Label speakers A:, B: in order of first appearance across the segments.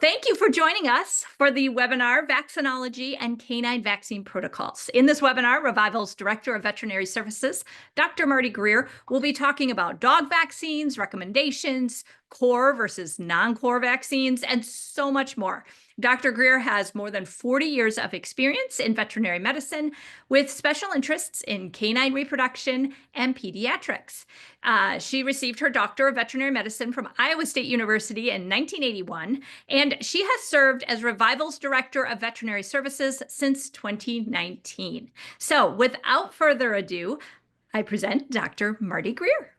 A: Thank you for joining us for the webinar, Vaccinology and Canine Vaccine Protocols. In this webinar, Revival's Director of Veterinary Services, Dr. Marty Greer, will be talking about dog vaccines, recommendations, core versus non-core vaccines, and so much more. Dr. Greer has more than 40 years of experience in veterinary medicine with special interests in canine reproduction and pediatrics. She received her Doctor of Veterinary Medicine from Iowa State University in 1981, and she has served as Revival's Director of Veterinary Services since 2019. So without further ado, I present Dr. Marty Greer.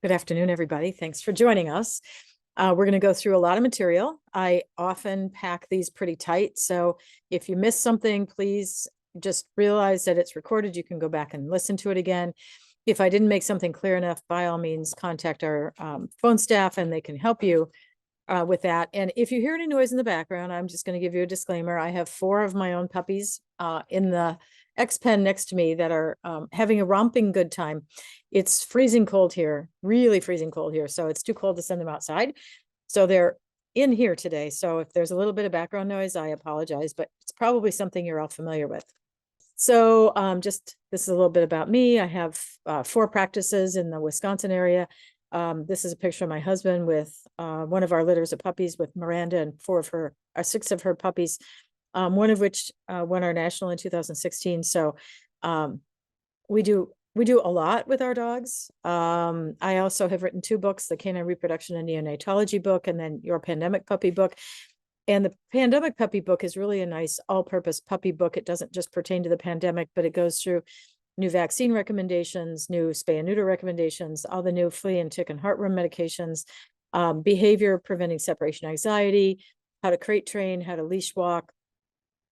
B: Good afternoon, everybody. Thanks for joining us. We're going to go through a lot of material. I often pack these pretty tight, so if you miss something, please just realize that it's recorded. You can go back and listen to it again. If I didn't make something clear enough, by all means, contact our phone staff and they can help you with that. And if you hear any noise in the background, I'm just going to give you a disclaimer. I have 4 of my own puppies in the X-pen next to me that are having a romping good time. It's freezing cold here, really freezing cold here. So it's too cold to send them outside. So they're in here today. So if there's a little bit of background noise, I apologize, but it's probably something you're all familiar with. So this is a little bit about me. I have 4 practices in the Wisconsin area. This is a picture of my husband with one of our litters of puppies with Miranda and 6 of her puppies, one of which won our national in 2016. So we do a lot with our dogs. I also have written 2 books, the Canine Reproduction and Neonatology book, and then your Pandemic Puppy book. And the Pandemic Puppy book is really a nice all-purpose puppy book. It doesn't just pertain to the pandemic, but it goes through new vaccine recommendations, new spay and neuter recommendations, all the new flea and tick and heartworm medications, behavior preventing separation anxiety, how to crate train, how to leash walk,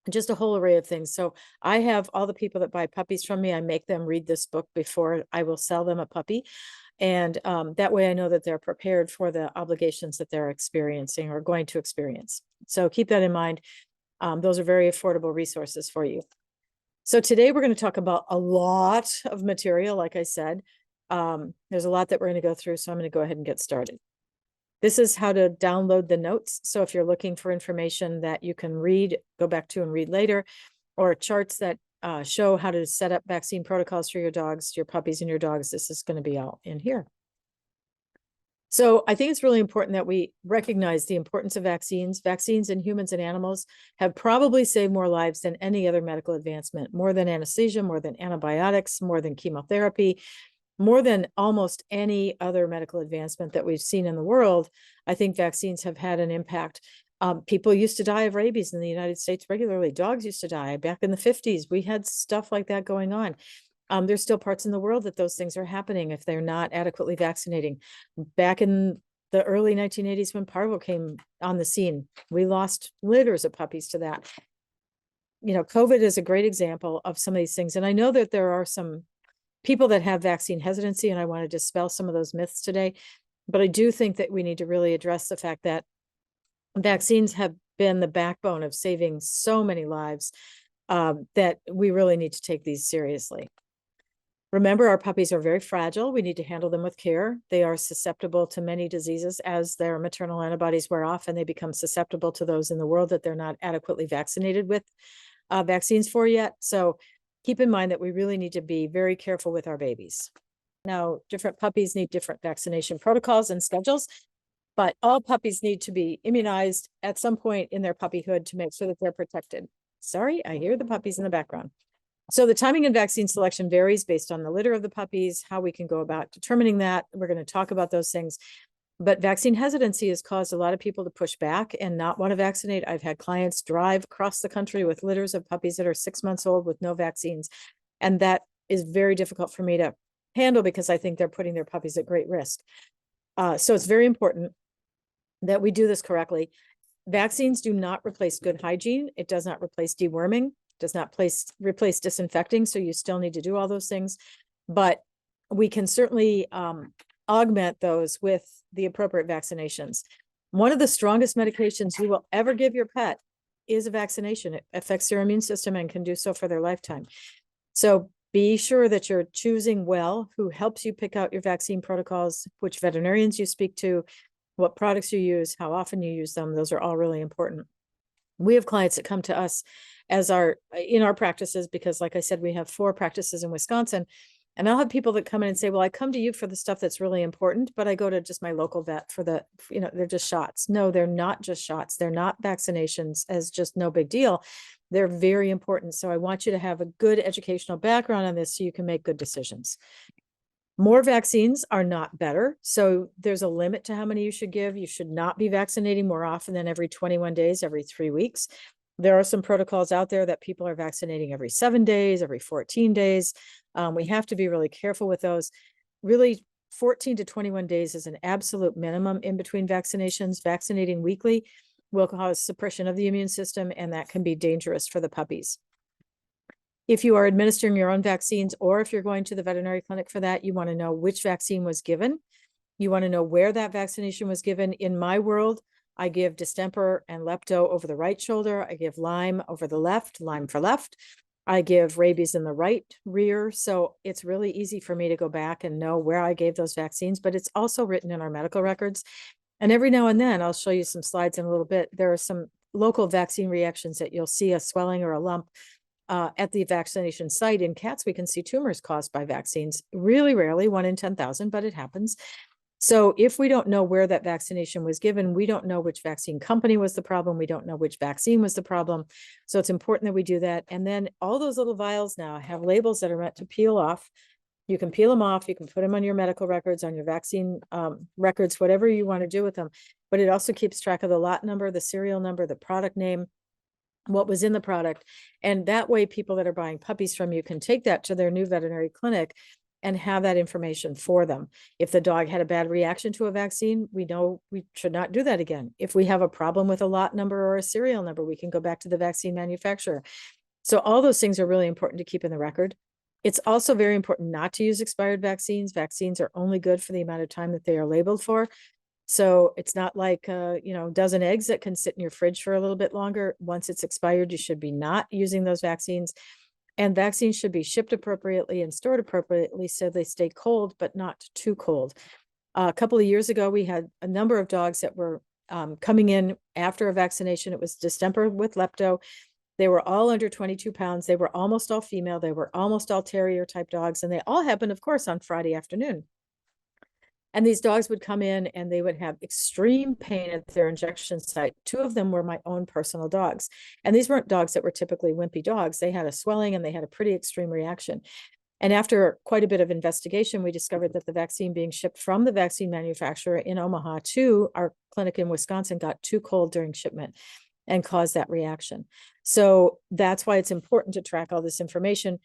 B: just a whole array of things. So I have all the people that buy puppies from me, I make them read this book before I will sell them a puppy. And that way I know that they're prepared for the obligations that they're experiencing or going to experience. So keep that in mind. Those are very affordable resources for you. So today we're going to talk about a lot of material. Like I said, there's a lot that we're going to go through. So I'm going to go ahead and get started. This is how to download the notes. So if you're looking for information that you can read, go back to and read later, or charts that show how to set up vaccine protocols for your dogs, your puppies and your dogs, this is going to be all in here. So I think it's really important that we recognize the importance of vaccines. Vaccines in humans and animals have probably saved more lives than any other medical advancement, more than anesthesia, more than antibiotics, more than chemotherapy, more than almost any other medical advancement that we've seen in the world. I think vaccines have had an impact. People used to die of rabies in the United States regularly. Dogs used to die. Back in the 50s, we had stuff like that going on. There's still parts in the world that those things are happening if they're not adequately vaccinating. Back in the early 1980s, when parvo came on the scene, we lost litters of puppies to that. You know, COVID is a great example of some of these things. And I know that there are some people that have vaccine hesitancy, and I want to dispel some of those myths today. But I do think that we need to really address the fact that vaccines have been the backbone of saving so many lives that we really need to take these seriously. Remember, our puppies are very fragile. We need to handle them with care. They are susceptible to many diseases as their maternal antibodies wear off, and they become susceptible to those in the world that they're not adequately vaccinated with vaccines for yet. So keep in mind that we really need to be very careful with our babies. Now, different puppies need different vaccination protocols and schedules, but all puppies need to be immunized at some point in their puppyhood to make sure that they're protected. Sorry, I hear the puppies in the background. So the timing and vaccine selection varies based on the litter of the puppies, how we can go about determining that. We're going to talk about those things. But vaccine hesitancy has caused a lot of people to push back and not want to vaccinate. I've had clients drive across the country with litters of puppies that are 6 months old with no vaccines. And that is very difficult for me to handle because I think they're putting their puppies at great risk. So it's very important that we do this correctly. Vaccines do not replace good hygiene. It does not replace deworming, does not replace disinfecting. So you still need to do all those things. But we can certainly augment those with the appropriate vaccinations. One of the strongest medications you will ever give your pet is a vaccination. It affects their immune system and can do so for their lifetime. So be sure that you're choosing well who helps you pick out your vaccine protocols, which veterinarians you speak to, what products you use, how often you use them. Those are all really important. We have clients that come to us as in our practices, because like I said, we have 4 practices in Wisconsin. And I'll have people that come in and say, well, I come to you for the stuff that's really important, but I go to just my local vet for they're just shots. No, they're not just shots. They're not vaccinations as just no big deal. They're very important. So I want you to have a good educational background on this so you can make good decisions. More vaccines are not better. So there's a limit to how many you should give. You should not be vaccinating more often than every 21 days, every 3 weeks. There are some protocols out there that people are vaccinating every 7 days, every 14 days. We have to be really careful with those. Really, 14 to 21 days is an absolute minimum in between vaccinations. Vaccinating weekly will cause suppression of the immune system, and that can be dangerous for the puppies. If you are administering your own vaccines, or if you're going to the veterinary clinic for that, you want to know which vaccine was given. You want to know where that vaccination was given. In my world, I give distemper and lepto over the right shoulder. I give Lyme over the left, Lyme for left. I give rabies in the right rear. So it's really easy for me to go back and know where I gave those vaccines, but it's also written in our medical records. And every now and then, I'll show you some slides in a little bit. There are some local vaccine reactions that you'll see a swelling or a lump at the vaccination site. In cats, we can see tumors caused by vaccines. Really rarely, 1 in 10,000, but it happens. So if we don't know where that vaccination was given, we don't know which vaccine company was the problem. We don't know which vaccine was the problem. So it's important that we do that. And then all those little vials now have labels that are meant to peel off. You can peel them off. You can put them on your medical records, on your vaccine records, whatever you want to do with them. But it also keeps track of the lot number, the serial number, the product name, what was in the product. And that way, people that are buying puppies from you can take that to their new veterinary clinic and have that information for them. If the dog had a bad reaction to a vaccine, we know we should not do that again. If we have a problem with a lot number or a serial number, we can go back to the vaccine manufacturer. So all those things are really important to keep in the record. It's also very important not to use expired vaccines. Vaccines are only good for the amount of time that they are labeled for. So it's not like, a dozen eggs that can sit in your fridge for a little bit longer. Once it's expired, you should be not using those vaccines. And vaccines should be shipped appropriately and stored appropriately so they stay cold, but not too cold. A couple of years ago, we had a number of dogs that were coming in after a vaccination. It was distemper with lepto. They were all under 22 pounds. They were almost all female. They were almost all terrier type dogs. And they all happened, of course, on Friday afternoon. And these dogs would come in and they would have extreme pain at their injection site. 2 of them were my own personal dogs. And these weren't dogs that were typically wimpy dogs. They had a swelling and they had a pretty extreme reaction. And after quite a bit of investigation, we discovered that the vaccine being shipped from the vaccine manufacturer in Omaha to our clinic in Wisconsin got too cold during shipment and caused that reaction. So that's why it's important to track all this information.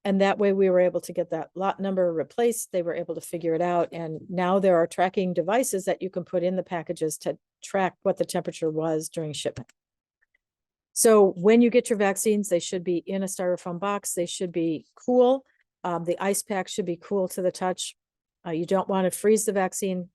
B: And that way we were able to get that lot number replaced. They were able to figure it out. And now there are tracking devices that you can put in the packages to track what the temperature was during shipment. So when you get your vaccines, they should be in a styrofoam box. They should be cool. The ice pack should be cool to the touch. You don't want to freeze the vaccine.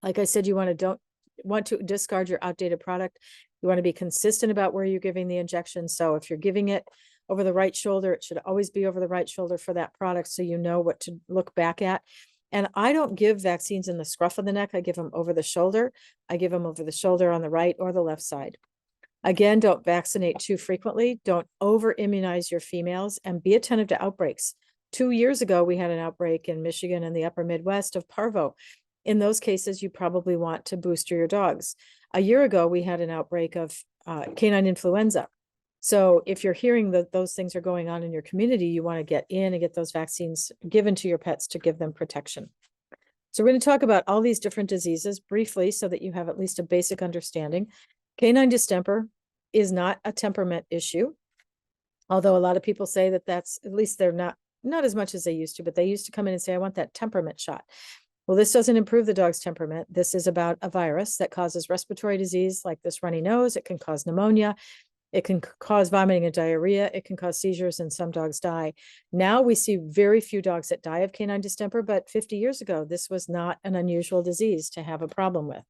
B: Like I said, don't want to discard your outdated product. You want to be consistent about where you're giving the injection. So if you're giving it over the right shoulder, it should always be over the right shoulder for that product, so you know what to look back at. And I don't give vaccines in the scruff of the neck. I give them over the shoulder. I give them over the shoulder on the right or the left side. Again, don't vaccinate too frequently. Don't over immunize your females, and be attentive to outbreaks. 2 years ago, we had an outbreak in Michigan and the upper Midwest of parvo. In those cases, you probably want to booster your dogs. A year ago, we had an outbreak of canine influenza. So if you're hearing that those things are going on in your community, you want to get in and get those vaccines given to your pets to give them protection. So we're going to talk about all these different diseases briefly so that you have at least a basic understanding. Canine distemper is not a temperament issue, although a lot of people say that that's, at least they're not as much as they used to, but they used to come in and say, I want that temperament shot. Well, this doesn't improve the dog's temperament. This is about a virus that causes respiratory disease like this runny nose. It can cause pneumonia. It can cause vomiting and diarrhea. It can cause seizures, and some dogs die. Now we see very few dogs that die of canine distemper, but 50 years ago, this was not an unusual disease to have a problem with.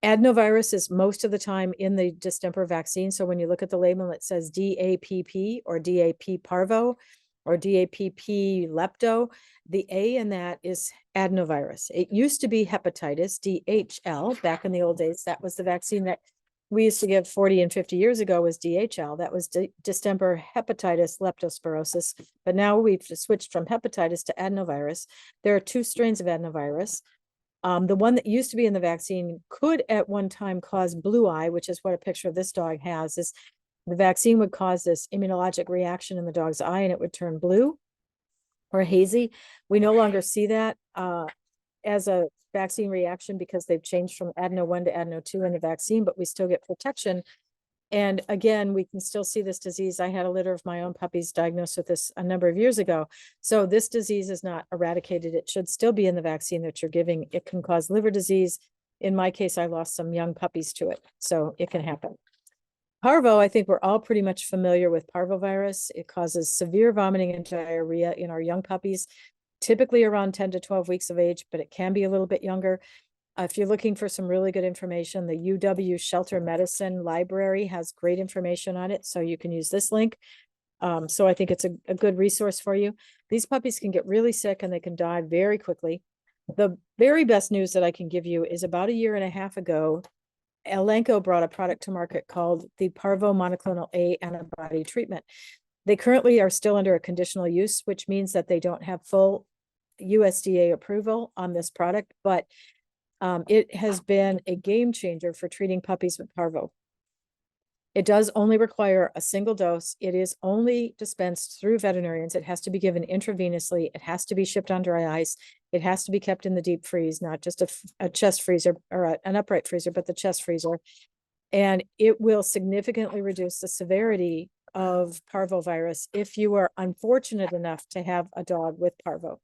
B: Adenovirus is most of the time in the distemper vaccine. So when you look at the label, it says DAPP or DAP parvo. or DAPP lepto. The A in that is adenovirus. It used to be hepatitis, DHL, back in the old days. That was the vaccine that we used to give 40 and 50 years ago, was DHL. That was distemper hepatitis leptospirosis. But now we've switched from hepatitis to adenovirus. There are two strains of adenovirus. The one that used to be in the vaccine could at one time cause blue eye, which is what a picture of this dog has. Is the vaccine would cause this immunologic reaction in the dog's eye and it would turn blue or hazy. We no longer see that as a vaccine reaction because they've changed from adeno 1 to adeno 2 in the vaccine, but we still get protection. And again, we can still see this disease. I had a litter of my own puppies diagnosed with this a number of years ago. So this disease is not eradicated. It should still be in the vaccine that you're giving. It can cause liver disease. In my case, I lost some young puppies to it, so it can happen. Parvo, I think we're all pretty much familiar with parvovirus. It causes severe vomiting and diarrhea in our young puppies, typically around 10 to 12 weeks of age, but it can be a little bit younger. If you're looking for some really good information, the UW Shelter Medicine Library has great information on it, so you can use this link. So I think it's a good resource for you. These puppies can get really sick and they can die very quickly. The very best news that I can give you is about 1.5 years ago, Elanco brought a product to market called the Parvo monoclonal A antibody treatment. They currently are still under a conditional use, which means that they don't have full USDA approval on this product, but it has been a game changer for treating puppies with parvo. It does only require a single dose. It is only dispensed through veterinarians. It has to be given intravenously. It has to be shipped on dry ice. It has to be kept in the deep freeze, not just a chest freezer or an upright freezer, but the chest freezer. And it will significantly reduce the severity of parvovirus if you are unfortunate enough to have a dog with parvo.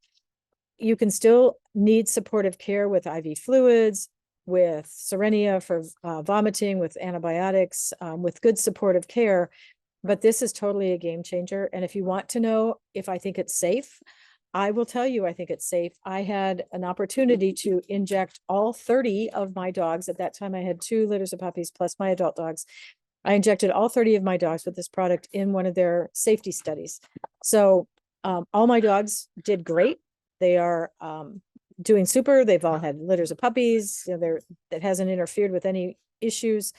B: You can still need supportive care with IV fluids, with Cerenia for vomiting, with antibiotics, with good supportive care. But this is totally a game changer. And if you want to know if I think it's safe, I will tell you I think it's safe. I had an opportunity to inject all 30 of my dogs. At that time, I had 2 litters of puppies plus my adult dogs. I injected all 30 of my dogs with this product in one of their safety studies. So all my dogs did great. They are doing super. They've all had litters of puppies. You know, that hasn't interfered with any issues.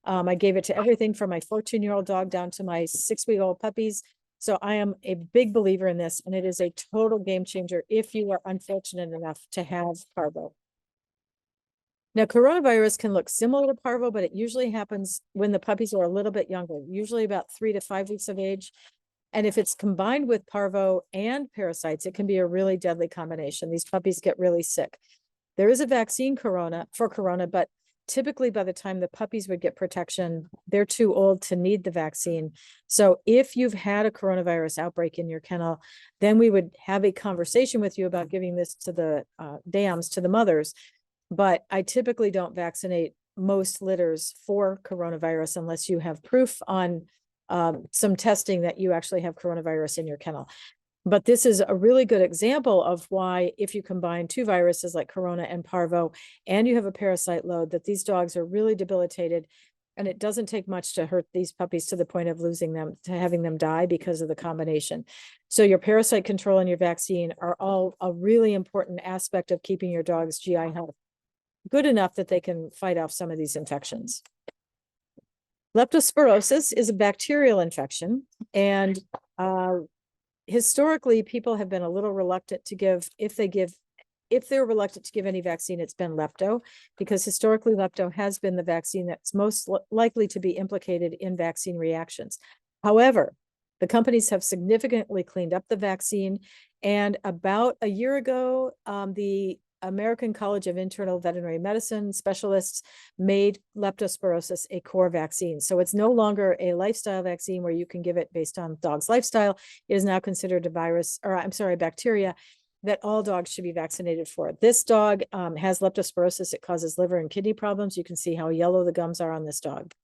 B: I gave it to everything from my 14-year-old dog down to my 6-week-old puppies. So I am a big believer in this, and it is a total game changer if you are unfortunate enough to have parvo. Now, coronavirus can look similar to parvo, but it usually happens when the puppies are a little bit younger, usually about 3 to 5 weeks of age. And if it's combined with parvo and parasites, it can be a really deadly combination. These puppies get really sick. There is a vaccine for corona, but typically by the time the puppies would get protection, they're too old to need the vaccine. So if you've had a coronavirus outbreak in your kennel, then we would have a conversation with you about giving this to the dams, to the mothers. But I typically don't vaccinate most litters for coronavirus unless you have proof on some testing that you actually have coronavirus in your kennel. But this is a really good example of why, if you combine 2 viruses like corona and parvo, and you have a parasite load, that these dogs are really debilitated. And it doesn't take much to hurt these puppies to the point of losing them, to having them die because of the combination. So your parasite control and your vaccine are all a really important aspect of keeping your dog's GI health good enough that they can fight off some of these infections. Leptospirosis is a bacterial infection, and historically, people have been a little reluctant to give, if they're reluctant to give any vaccine, it's been lepto, because historically lepto has been the vaccine that's most likely to be implicated in vaccine reactions. However, the companies have significantly cleaned up the vaccine, and about a year ago, the American College of Internal Veterinary Medicine specialists made leptospirosis a core vaccine. So it's no longer a lifestyle vaccine where you can give it based on dog's lifestyle. It is now considered a bacteria that all dogs should be vaccinated for. This dog has leptospirosis. It causes liver and kidney problems. You can see how yellow the gums are on this dog.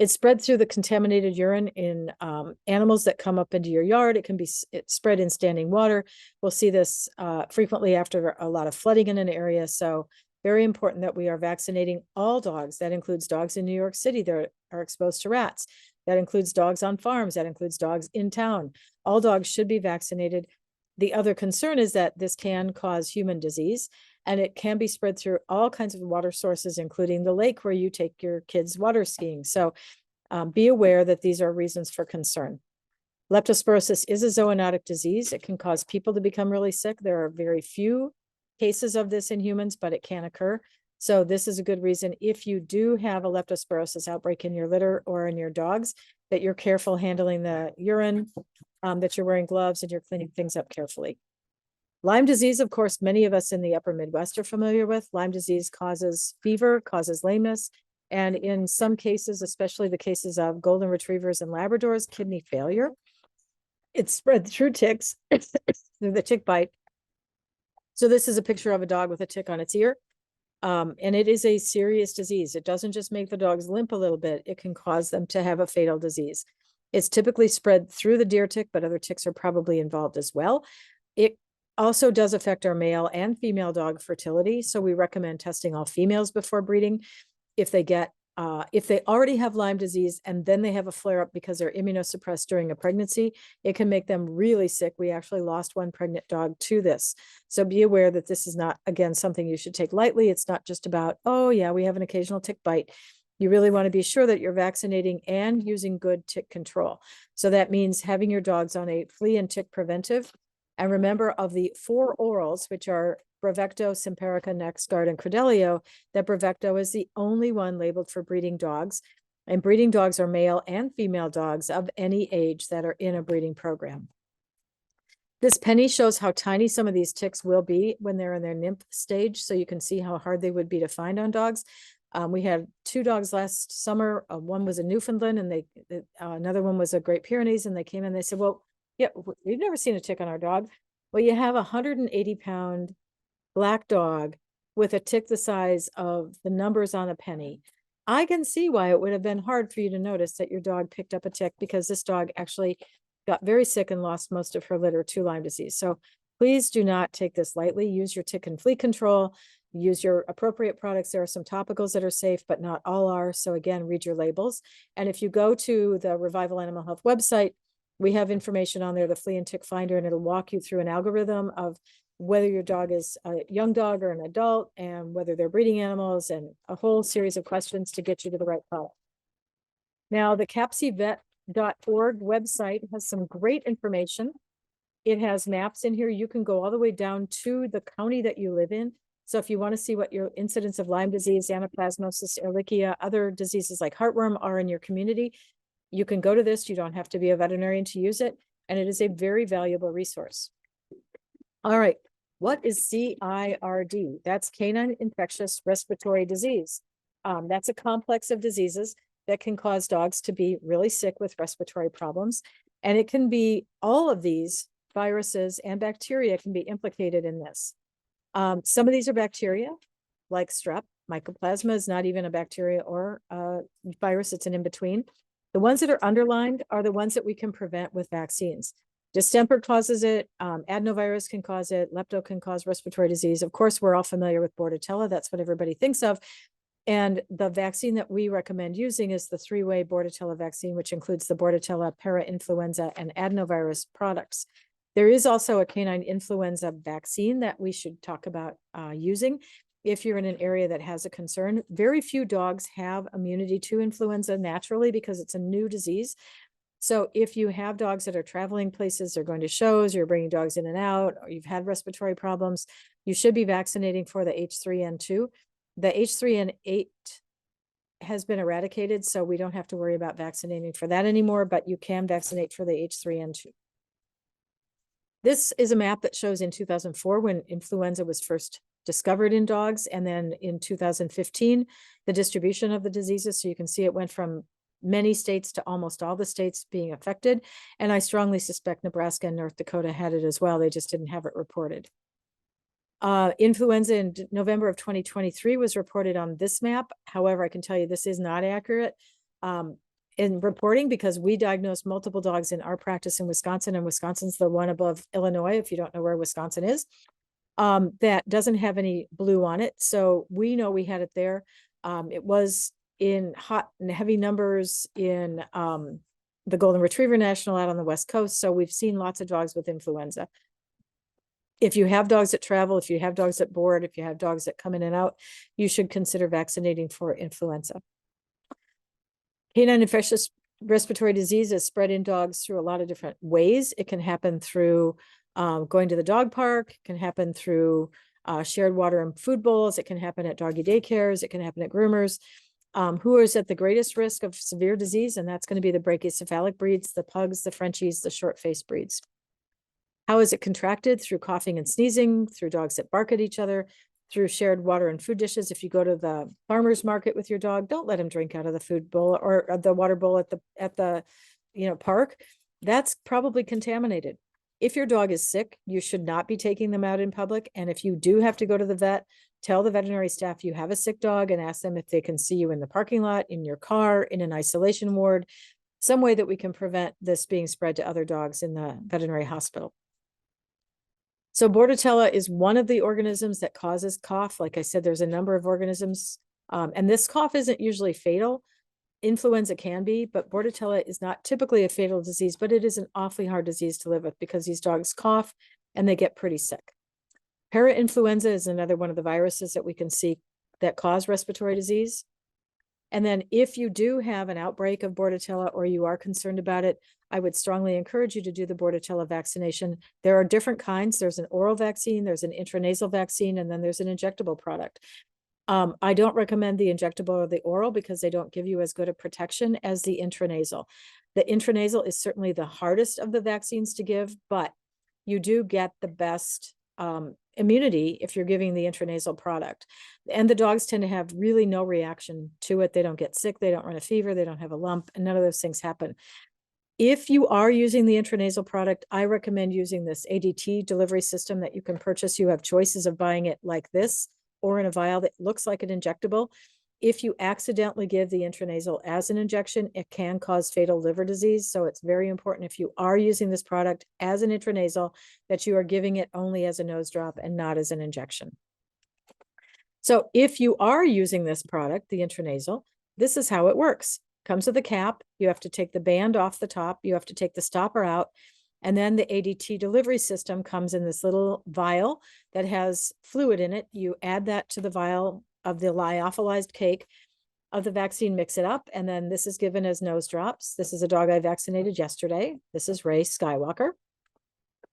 B: It's spread through the contaminated urine in animals that come up into your yard. It's spread in standing water. We'll see this frequently after a lot of flooding in an area. So very important that we are vaccinating all dogs. That includes dogs in New York City that are exposed to rats. That includes dogs on farms. That includes dogs in town. All dogs should be vaccinated. The other concern is that this can cause human disease, and it can be spread through all kinds of water sources, including the lake where you take your kids water skiing. So be aware that these are reasons for concern. Leptospirosis is a zoonotic disease. It can cause people to become really sick. There are very few cases of this in humans, but it can occur. So this is a good reason, if you do have a leptospirosis outbreak in your litter or in your dogs, that you're careful handling the urine, that you're wearing gloves and you're cleaning things up carefully. Lyme disease, of course, many of us in the upper Midwest are familiar with. Lyme disease causes fever, causes lameness, and in some cases, especially the cases of golden retrievers and Labradors, kidney failure. It's spread through ticks, through the tick bite. So this is a picture of a dog with a tick on its ear. And it is a serious disease. It doesn't just make the dogs limp a little bit. It can cause them to have a fatal disease. It's typically spread through the deer tick, but other ticks are probably involved as well. It also does affect our male and female dog fertility. So we recommend testing all females before breeding. If they already have Lyme disease and then they have a flare-up because they're immunosuppressed during a pregnancy, it can make them really sick. We actually lost one pregnant dog to this. So be aware that this is not, again, something you should take lightly. It's not just about, oh yeah, we have an occasional tick bite. You really want to be sure that you're vaccinating and using good tick control. So that means having your dogs on a flea and tick preventive. And remember, of the 4 orals, which are Bravecto, Simparica, NexGard, and Credelio, that Bravecto is the only one labeled for breeding dogs. And breeding dogs are male and female dogs of any age that are in a breeding program. This penny shows how tiny some of these ticks will be when they're in their nymph stage. So you can see how hard they would be to find on dogs. We had 2 dogs last summer. One was a Newfoundland and another one was a Great Pyrenees. And they came in, they said, well, yeah, we've never seen a tick on our dog. Well, you have a 180-pound black dog with a tick the size of the numbers on a penny. I can see why it would have been hard for you to notice that your dog picked up a tick, because this dog actually got very sick and lost most of her litter to Lyme disease. So please do not take this lightly. Use your tick and flea control. Use your appropriate products. There are some topicals that are safe, but not all are. So again, read your labels. And if you go to the Revival Animal Health website, we have information on there, the flea and tick finder, and it'll walk you through an algorithm of whether your dog is a young dog or an adult and whether they're breeding animals, and a whole series of questions to get you to the right product. Now, the capcvet.org website has some great information. It has maps in here. You can go all the way down to the county that you live in. So if you want to see what your incidence of Lyme disease, anaplasmosis, ehrlichia, other diseases like heartworm are in your community, you can go to this. You don't have to be a veterinarian to use it. And it is a very valuable resource. All right. What is CIRD? That's canine infectious respiratory disease. That's a complex of diseases that can cause dogs to be really sick with respiratory problems. And it can be all of these viruses and bacteria can be implicated in this. Some of these are bacteria like strep. Mycoplasma is not even a bacteria or a virus. It's an in-between. The ones that are underlined are the ones that we can prevent with vaccines. Distemper causes it. Adenovirus can cause it. Lepto can cause respiratory disease. Of course, we're all familiar with Bordetella. That's what everybody thinks of. And the vaccine that we recommend using is the 3-way Bordetella vaccine, which includes the Bordetella, parainfluenza, and adenovirus products. There is also a canine influenza vaccine that we should talk about using if you're in an area that has a concern. Very few dogs have immunity to influenza naturally because it's a new disease. So if you have dogs that are traveling places, they're going to shows, you're bringing dogs in and out, or you've had respiratory problems, you should be vaccinating for the H3N2. The H3N8 has been eradicated, so we don't have to worry about vaccinating for that anymore, but you can vaccinate for the H3N2. This is a map that shows in 2004 when influenza was first discovered in dogs, and then in 2015, the distribution of the diseases. So you can see it went from many states to almost all the states being affected. And I strongly suspect Nebraska and North Dakota had it as well. They just didn't have it reported. Influenza in November of 2023 was reported on this map. However, I can tell you this is not accurate in reporting, because we diagnosed multiple dogs in our practice in Wisconsin, and Wisconsin's the one above Illinois, if you don't know where Wisconsin is, that doesn't have any blue on it. So we know we had it there. It was in hot and heavy numbers in the Golden Retriever National out on the West Coast. So we've seen lots of dogs with influenza. If you have dogs that travel, if you have dogs that board, if you have dogs that come in and out, you should consider vaccinating for influenza. Canine infectious respiratory disease is spread in dogs through a lot of different ways. It can happen through going to the dog park. It can happen through shared water and food bowls. It can happen at doggy daycares. It can happen at groomers. Who is at the greatest risk of severe disease? And that's going to be the brachycephalic breeds, the pugs, the Frenchies, the short-faced breeds. How is it contracted? Through coughing and sneezing, through dogs that bark at each other, through shared water and food dishes. If you go to the farmer's market with your dog, don't let him drink out of the food bowl or the water bowl at the park. That's probably contaminated. If your dog is sick, you should not be taking them out in public. And if you do have to go to the vet, tell the veterinary staff you have a sick dog and ask them if they can see you in the parking lot, in your car, in an isolation ward, some way that we can prevent this being spread to other dogs in the veterinary hospital. So Bordetella is one of the organisms that causes cough. Like I said, there's a number of organisms, and this cough isn't usually fatal. Influenza can be, but Bordetella is not typically a fatal disease, but it is an awfully hard disease to live with because these dogs cough and they get pretty sick. Parainfluenza is another one of the viruses that we can see that cause respiratory disease. And then if you do have an outbreak of Bordetella or you are concerned about it, I would strongly encourage you to do the Bordetella vaccination. There are different kinds. There's an oral vaccine, there's an intranasal vaccine, and then there's an injectable product. I don't recommend the injectable or the oral because they don't give you as good a protection as the intranasal. The intranasal is certainly the hardest of the vaccines to give, but you do get the best immunity if you're giving the intranasal product. And the dogs tend to have really no reaction to it. They don't get sick, they don't run a fever, they don't have a lump, and none of those things happen. If you are using the intranasal product, I recommend using this ADT delivery system that you can purchase. You have choices of buying it like this or in a vial that looks like an injectable. If you accidentally give the intranasal as an injection, it can cause fatal liver disease. So it's very important if you are using this product as an intranasal that you are giving it only as a nose drop and not as an injection. So if you are using this product, the intranasal, this is how it works. Comes with a cap. You have to take the band off the top. You have to take the stopper out. And then the ADT delivery system comes in this little vial that has fluid in it. You add that to the vial of the lyophilized cake of the vaccine, mix it up. And then this is given as nose drops. This is a dog I vaccinated yesterday. This is Ray Skywalker.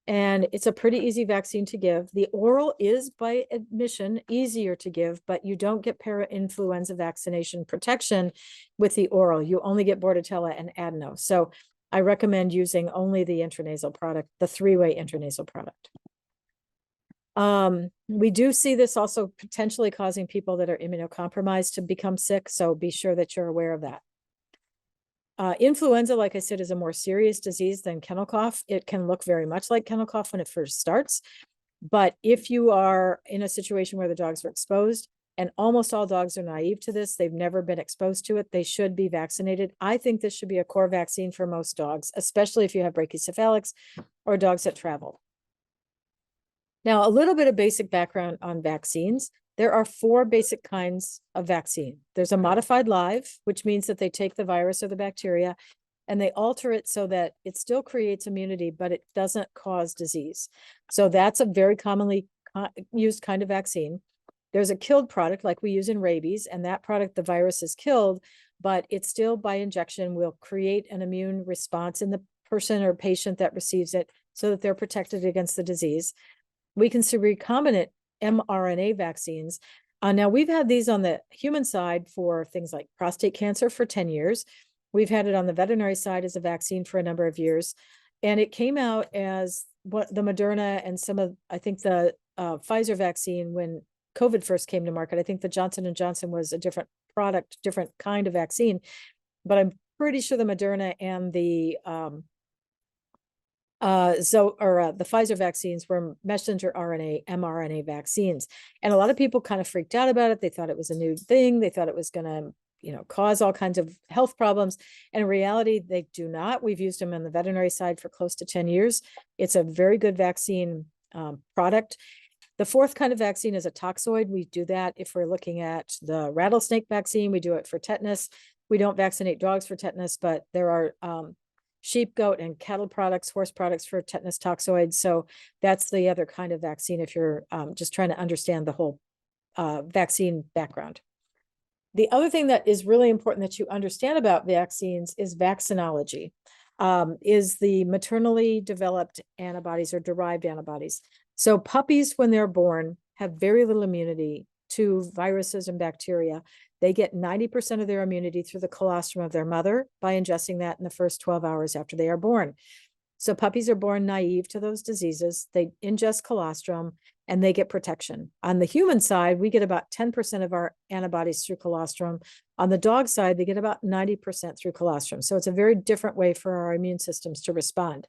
B: And it's a pretty easy vaccine to give. The oral is by admission easier to give, but you don't get para-influenza vaccination protection with the oral. You only get Bordetella and adeno. So I recommend using only the intranasal product, the 3-way intranasal product. We do see this also potentially causing people that are immunocompromised to become sick. So be sure that you're aware of that. Influenza, like I said, is a more serious disease than kennel cough. It can look very much like kennel cough when it first starts. But if you are in a situation where the dogs are exposed, and almost all dogs are naive to this, they've never been exposed to it, they should be vaccinated. I think this should be a core vaccine for most dogs, especially if you have brachycephalics or dogs that travel. Now, a little bit of basic background on vaccines. There are 4 basic kinds of vaccine. There's a modified live, which means that they take the virus or the bacteria and they alter it so that it still creates immunity, but it doesn't cause disease. So that's a very commonly used kind of vaccine. There's a killed product like we use in rabies, and that product, the virus is killed, but it still by injection will create an immune response in the person or patient that receives it so that they're protected against the disease. We consider recombinant mRNA vaccines. Now we've had these on the human side for things like prostate cancer for 10 years. We've had it on the veterinary side as a vaccine for a number of years. And it came out as what the Moderna and some of, I think the Pfizer vaccine when COVID first came to market. I think the Johnson & Johnson was a different product, different kind of vaccine, but I'm pretty sure the Moderna and the the Pfizer vaccines were messenger RNA, mRNA vaccines. And a lot of people kind of freaked out about it. They thought it was a new thing. They thought it was going to, cause all kinds of health problems. And in reality, they do not. We've used them on the veterinary side for close to 10 years. It's a very good vaccine product. The fourth kind of vaccine is a toxoid. We do that if we're looking at the rattlesnake vaccine. We do it for tetanus. We don't vaccinate dogs for tetanus, but there are sheep, goat, and cattle products, horse products for tetanus toxoids. So that's the other kind of vaccine if you're just trying to understand the whole vaccine background. The other thing that is really important that you understand about vaccines is vaccinology, is the maternally developed antibodies or derived antibodies. So puppies, when they're born, have very little immunity to viruses and bacteria. They get 90% of their immunity through the colostrum of their mother by ingesting that in the first 12 hours after they are born. So puppies are born naive to those diseases. They ingest colostrum and they get protection. On the human side, we get about 10% of our antibodies through colostrum. On the dog side, they get about 90% through colostrum. So it's a very different way for our immune systems to respond.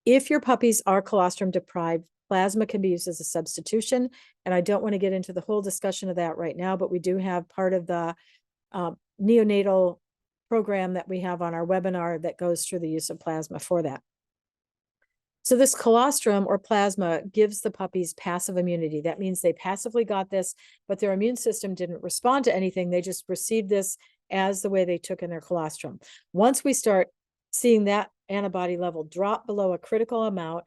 B: If your puppies are colostrum deprived, plasma can be used as a substitution. And I don't want to get into the whole discussion of that right now, but we do have part of the neonatal program that we have on our webinar that goes through the use of plasma for that. So this colostrum or plasma gives the puppies passive immunity. That means they passively got this, but their immune system didn't respond to anything. They just received this as the way they took in their colostrum. Once we start seeing that antibody level drop below a critical amount,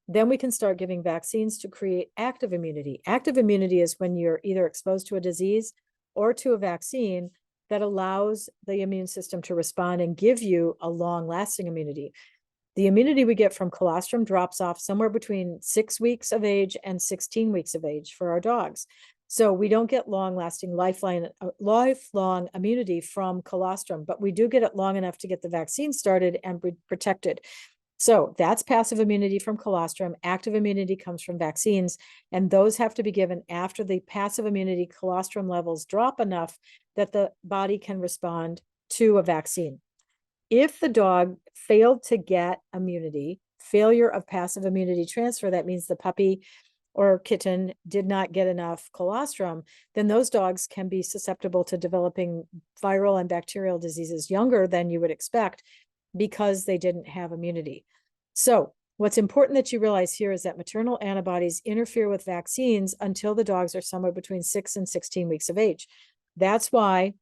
B: then we can start giving vaccines to create active immunity. Active immunity is when you're either exposed to a disease or to a vaccine that allows the immune system to respond and give you a long-lasting immunity. The immunity we get from colostrum drops off somewhere between 6 weeks of age and 16 weeks of age for our dogs. So we don't get long-lasting, lifelong immunity from colostrum, but we do get it long enough to get the vaccine started and be protected. So that's passive immunity from colostrum. Active immunity comes from vaccines, and those have to be given after the passive immunity colostrum levels drop enough that the body can respond to a vaccine. If the dog failed to get immunity, failure of passive immunity transfer, that means the puppy or kitten did not get enough colostrum, then those dogs can be susceptible to developing viral and bacterial diseases younger than you would expect because they didn't have immunity. So what's important that you realize here is that maternal antibodies interfere with vaccines until the dogs are somewhere between 6 and 16 weeks of age. That's why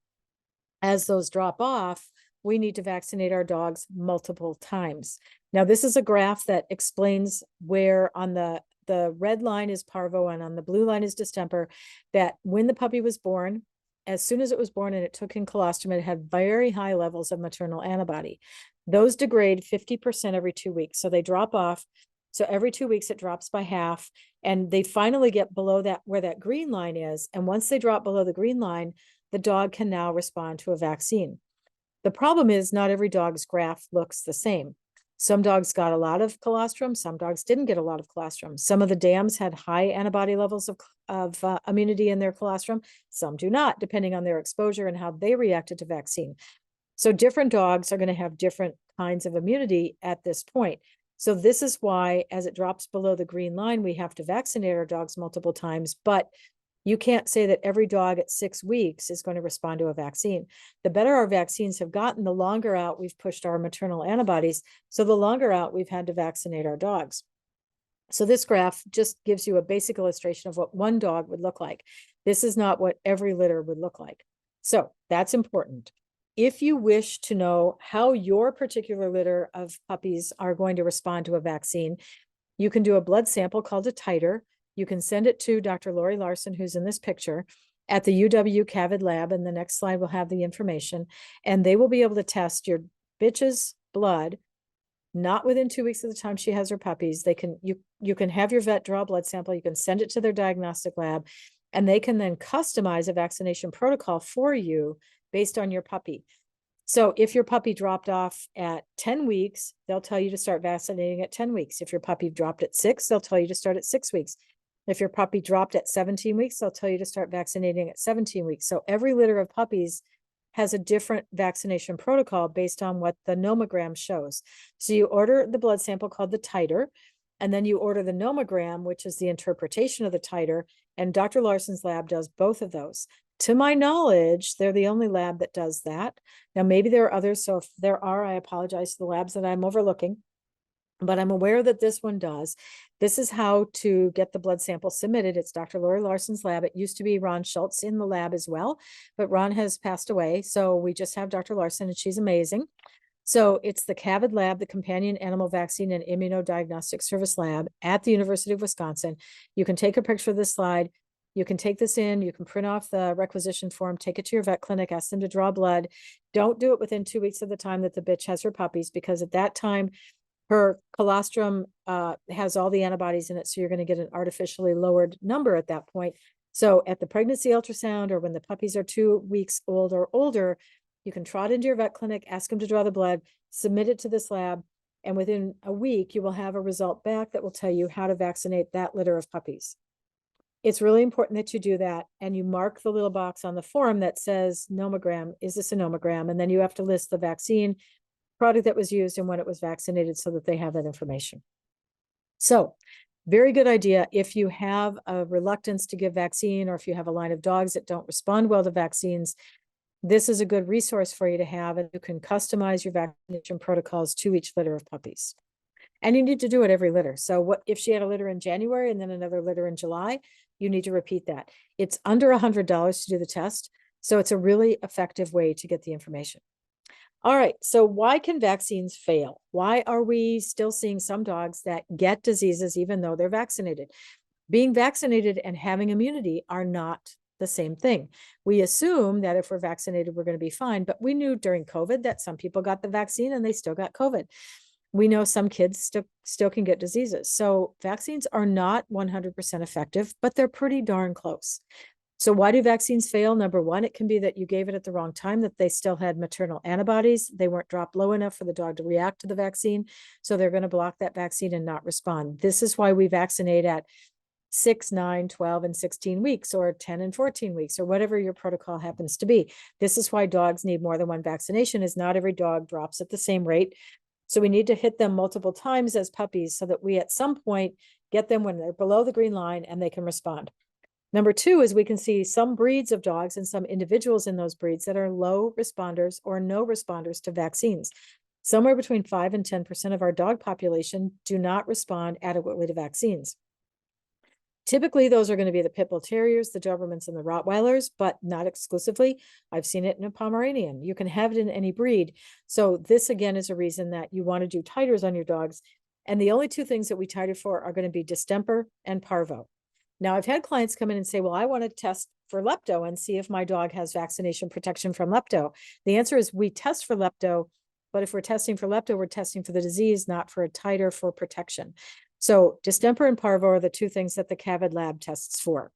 B: as those drop off, we need to vaccinate our dogs multiple times. Now, this is a graph that explains where on the red line is parvo and on the blue line is distemper, that when the puppy was born, as soon as it was born and it took in colostrum, it had very high levels of maternal antibody. Those degrade 50% every 2 weeks. So they drop off. So every 2 weeks, it drops by half. And they finally get below that, where that green line is. And once they drop below the green line, the dog can now respond to a vaccine. The problem is not every dog's graph looks the same. Some dogs got a lot of colostrum. Some dogs didn't get a lot of colostrum. Some of the dams had high antibody levels of immunity in their colostrum. Some do not, depending on their exposure and how they reacted to vaccine. So different dogs are going to have different kinds of immunity at this point. So this is why, as it drops below the green line, we have to vaccinate our dogs multiple times, but you can't say that every dog at 6 weeks is going to respond to a vaccine. The better our vaccines have gotten, the longer out we've pushed our maternal antibodies. So the longer out we've had to vaccinate our dogs. So this graph just gives you a basic illustration of what one dog would look like. This is not what every litter would look like. So that's important. If you wish to know how your particular litter of puppies are going to respond to a vaccine, you can do a blood sample called a titer. You can send it to Dr. Lori Larson, who's in this picture, at the UW Cavid lab, and the next slide will have the information, and they will be able to test your bitch's blood, not within 2 weeks of the time she has her puppies. They can, you can have your vet draw a blood sample, you can send it to their diagnostic lab, and they can then customize a vaccination protocol for you based on your puppy. So if your puppy dropped off at 10 weeks, they'll tell you to start vaccinating at 10 weeks. If your puppy dropped at 6, they'll tell you to start at 6 weeks. If your puppy dropped at 17 weeks, they'll tell you to start vaccinating at 17 weeks. So every litter of puppies has a different vaccination protocol based on what the nomogram shows. So you order the blood sample called the titer, and then you order the nomogram, which is the interpretation of the titer, and Dr. Larson's lab does both of those. To my knowledge, they're the only lab that does that. Now, maybe there are others, so if there are, I apologize to the labs that I'm overlooking. but I'm aware that this one does. This is how to get the blood sample submitted. It's Dr. Lori Larson's lab. It used to be Ron Schultz in the lab as well, but Ron has passed away. So we just have Dr. Larson, and she's amazing. So it's the CAVID lab, the Companion Animal Vaccine and Immunodiagnostic Service Lab at the University of Wisconsin. You can take a picture of this slide. You can take this in, you can print off the requisition form, take it to your vet clinic, ask them to draw blood. Don't do it within 2 weeks of the time that the bitch has her puppies, because at that time, her colostrum has all the antibodies in it. So you're going to get an artificially lowered number at that point. So at the pregnancy ultrasound, or when the puppies are 2 weeks old or older, you can trot into your vet clinic, ask them to draw the blood, submit it to this lab, and within a week, you will have a result back that will tell you how to vaccinate that litter of puppies. It's really important that you do that, and you mark the little box on the form that says nomogram. Is this a nomogram? And then you have to list the vaccine product that was used and when it was vaccinated, so that they have that information. So very good idea. If you have a reluctance to give vaccine, or if you have a line of dogs that don't respond well to vaccines, this is a good resource for you to have, and you can customize your vaccination protocols to each litter of puppies. And you need to do it every litter. So what if she had a litter in January and then another litter in July, you need to repeat that. It's under $100 to do the test. So it's a really effective way to get the information. All right, so why can vaccines fail? Why are we still seeing some dogs that get diseases even though they're vaccinated? Being vaccinated and having immunity are not the same thing. We assume that if we're vaccinated, we're going to be fine, but we knew during COVID that some people got the vaccine and they still got COVID. We know some kids still can get diseases. So vaccines are not 100% effective, but they're pretty darn close. So why do vaccines fail? Number one, it can be that you gave it at the wrong time, that they still had maternal antibodies. They weren't dropped low enough for the dog to react to the vaccine. So they're going to block that vaccine and not respond. This is why we vaccinate at 6, 9, 12, and 16 weeks, or 10 and 14 weeks, or whatever your protocol happens to be. This is why dogs need more than one vaccination, is not every dog drops at the same rate. So we need to hit them multiple times as puppies so that we at some point get them when they're below the green line and they can respond. Number two is we can see some breeds of dogs and some individuals in those breeds that are low responders or no responders to vaccines. Somewhere between 5 and 10% of our dog population do not respond adequately to vaccines. Typically, those are going to be the pit bull terriers, the Dobermans, and the Rottweilers, but not exclusively. I've seen it in a Pomeranian. You can have it in any breed. So this, again, is a reason that you want to do titers on your dogs. And the only two things that we titer for are going to be distemper and parvo. Now, I've had clients come in and say, well, I want to test for lepto and see if my dog has vaccination protection from lepto. The answer is we test for lepto, but if we're testing for lepto, we're testing for the disease, not for a titer for protection. So distemper and parvo are the two things that the CAVID lab tests for.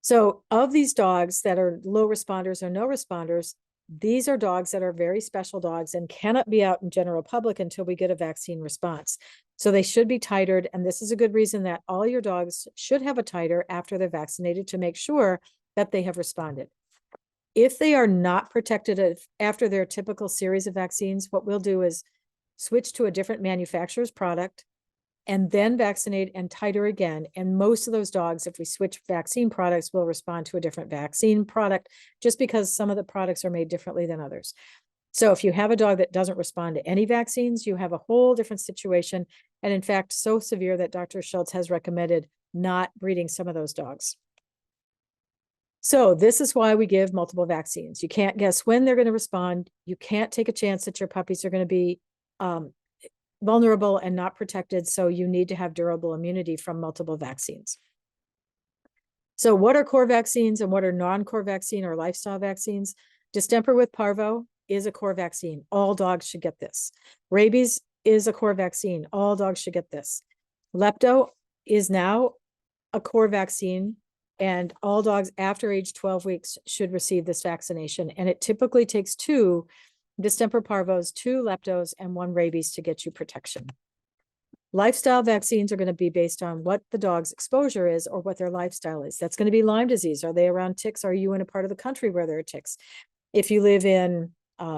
B: So of these dogs that are low responders or no responders, these are dogs that are very special dogs and cannot be out in general public until we get a vaccine response. So they should be titered. And this is a good reason that all your dogs should have a titer after they're vaccinated to make sure that they have responded. If they are not protected after their typical series of vaccines, what we'll do is switch to a different manufacturer's product and then vaccinate and titer again. And most of those dogs, if we switch vaccine products, will respond to a different vaccine product just because some of the products are made differently than others. So if you have a dog that doesn't respond to any vaccines, you have a whole different situation. And in fact, so severe that Dr. Schultz has recommended not breeding some of those dogs. So this is why we give multiple vaccines. You can't guess when they're going to respond. You can't take a chance that your puppies are going to be vulnerable and not protected. So you need to have durable immunity from multiple vaccines. So what are core vaccines and what are non-core vaccine or lifestyle vaccines? Distemper with parvo is a core vaccine. All dogs should get this. Rabies is a core vaccine. All dogs should get this. Lepto is now a core vaccine, and all dogs after age 12 weeks should receive this vaccination. And it typically takes 2 distemper parvos, 2 leptos, and 1 rabies to get you protection. Lifestyle vaccines are going to be based on what the dog's exposure is or what their lifestyle is. That's going to be Lyme disease. Are they around ticks? Are you in a part of the country where there are ticks? If you live in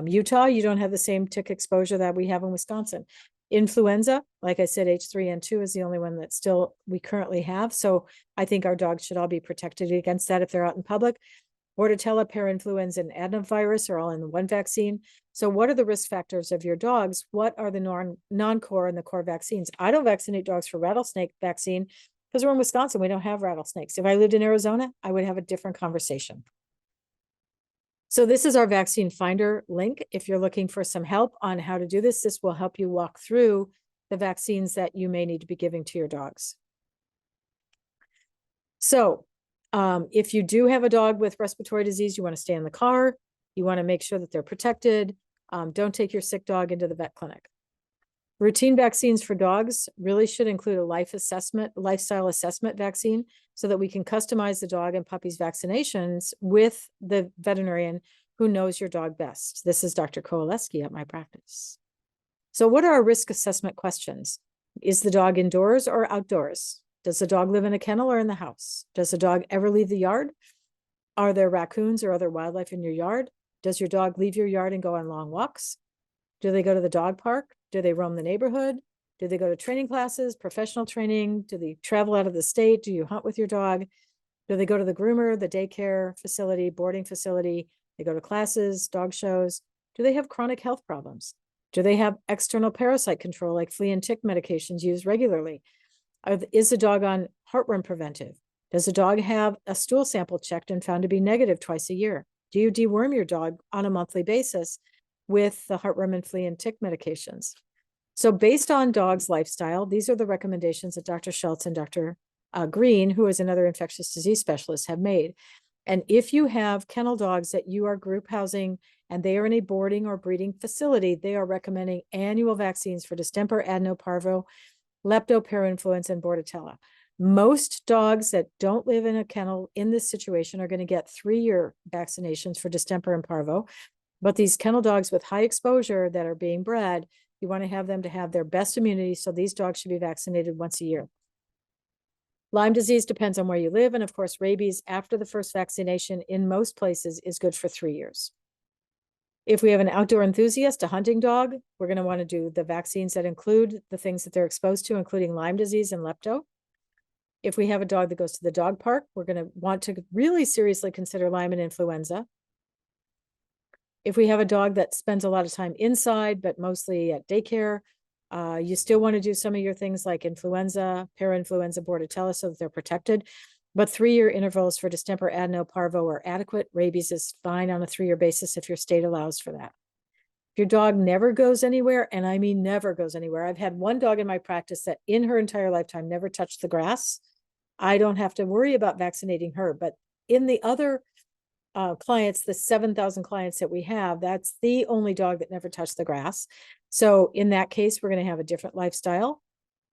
B: Utah, you don't have the same tick exposure that we have in Wisconsin. Influenza, like I said, H3N2 is the only one that still we currently have. So I think our dogs should all be protected against that if they're out in public. Bordetella, parainfluenza, and adenovirus are all in one vaccine. So what are the risk factors of your dogs? What are the non-core and the core vaccines? I don't vaccinate dogs for rattlesnake vaccine because we're in Wisconsin. We don't have rattlesnakes. If I lived in Arizona, I would have a different conversation. So this is our vaccine finder link. If you're looking for some help on how to do this, this will help you walk through the vaccines that you may need to be giving to your dogs. So if you do have a dog with respiratory disease, you want to stay in the car. You want to make sure that they're protected. Don't take your sick dog into the vet clinic. Routine vaccines for dogs really should include a lifestyle assessment vaccine so that we can customize the dog and puppy's vaccinations with the veterinarian who knows your dog best. This is Dr. Kowaleski at my practice. So what are our risk assessment questions? Is the dog indoors or outdoors? Does the dog live in a kennel or in the house? Does the dog ever leave the yard? Are there raccoons or other wildlife in your yard? Does your dog leave your yard and go on long walks? Do they go to the dog park? Do they roam the neighborhood? Do they go to training classes, professional training? Do they travel out of the state? Do you hunt with your dog? Do they go to the groomer, the daycare facility, boarding facility? They go to classes, dog shows? Do they have chronic health problems? Do they have external parasite control like flea and tick medications used regularly? Is the dog on heartworm preventive? Does the dog have a stool sample checked and found to be negative twice a year? Do you deworm your dog on a monthly basis with the heartworm and flea and tick medications? So based on dog's lifestyle, these are the recommendations that Dr. Schultz and Dr. Green, who is another infectious disease specialist, have made. And if you have kennel dogs that you are group housing and they are in a boarding or breeding facility, they are recommending annual vaccines for distemper, adenoparvo, leptospirosis, and Bordetella. Most dogs that don't live in a kennel in this situation are going to get 3-year vaccinations for distemper and parvo. But these kennel dogs with high exposure that are being bred, you want to have them to have their best immunity. So these dogs should be vaccinated once a year. Lyme disease depends on where you live. And of course, rabies after the first vaccination in most places is good for 3 years. If we have an outdoor enthusiast, a hunting dog, we're going to want to do the vaccines that include the things that they're exposed to, including Lyme disease and lepto. If we have a dog that goes to the dog park, we're going to want to really seriously consider Lyme and influenza. If we have a dog that spends a lot of time inside, but mostly at daycare, you still want to do some of your things like influenza, parainfluenza, Bordetella, so that they're protected. But 3-year intervals for distemper, adeno, parvo are adequate. Rabies is fine on a 3-year basis if your state allows for that. If your dog never goes anywhere, and I mean never goes anywhere. I've had one dog in my practice that in her entire lifetime never touched the grass. I don't have to worry about vaccinating her. But in the other clients, the 7,000 clients that we have, that's the only dog that never touched the grass. So in that case, we're going to have a different lifestyle.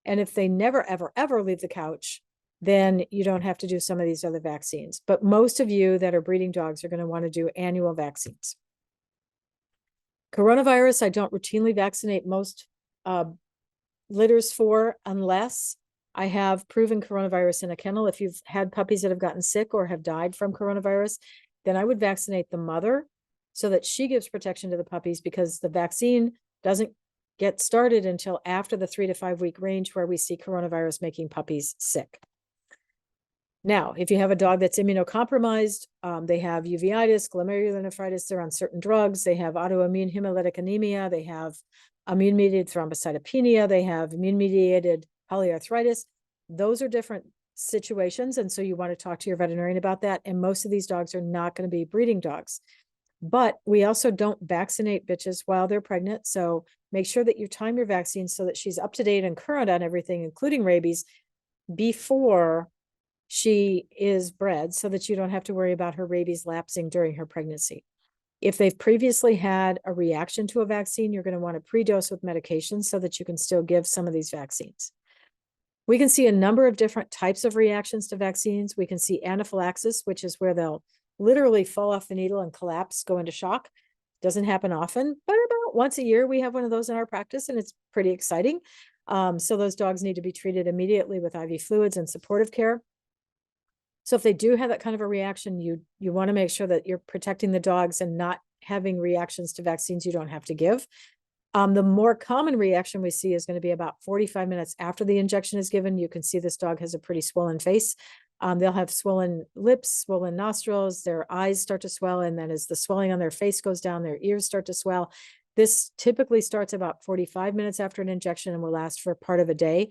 B: And if they never, ever, ever leave the couch, then you don't have to do some of these other vaccines. But most of you that are breeding dogs are going to want to do annual vaccines. Coronavirus, I don't routinely vaccinate most litters for unless I have proven coronavirus in a kennel. If you've had puppies that have gotten sick or have died from coronavirus, then I would vaccinate the mother so that she gives protection to the puppies, because the vaccine doesn't get started until after the 3 to 5 week range where we see coronavirus making puppies sick. Now, if you have a dog that's immunocompromised, they have uveitis, glomerulonephritis, they're on certain drugs, they have autoimmune hemolytic anemia, they have immune-mediated thrombocytopenia, they have immune-mediated polyarthritis. Those are different situations. And so you want to talk to your veterinarian about that. And most of these dogs are not going to be breeding dogs. But we also don't vaccinate bitches while they're pregnant. So make sure that you time your vaccine so that she's up to date and current on everything, including rabies, before she is bred, so that you don't have to worry about her rabies lapsing during her pregnancy. If they've previously had a reaction to a vaccine, you're going to want to pre-dose with medication so that you can still give some of these vaccines. We can see a number of different types of reactions to vaccines. We can see anaphylaxis, which is where they'll literally fall off the needle and collapse, go into shock. Doesn't happen often, but about once a year we have one of those in our practice, and it's pretty exciting. So those dogs need to be treated immediately with IV fluids and supportive care. So if they do have that kind of a reaction, you want to make sure that you're protecting the dogs and not having reactions to vaccines you don't have to give. The more common reaction we see is going to be about 45 minutes after the injection is given. You can see this dog has a pretty swollen face. They'll have swollen lips, swollen nostrils, their eyes start to swell. And then as the swelling on their face goes down, their ears start to swell. This typically starts about 45 minutes after an injection and will last for part of a day.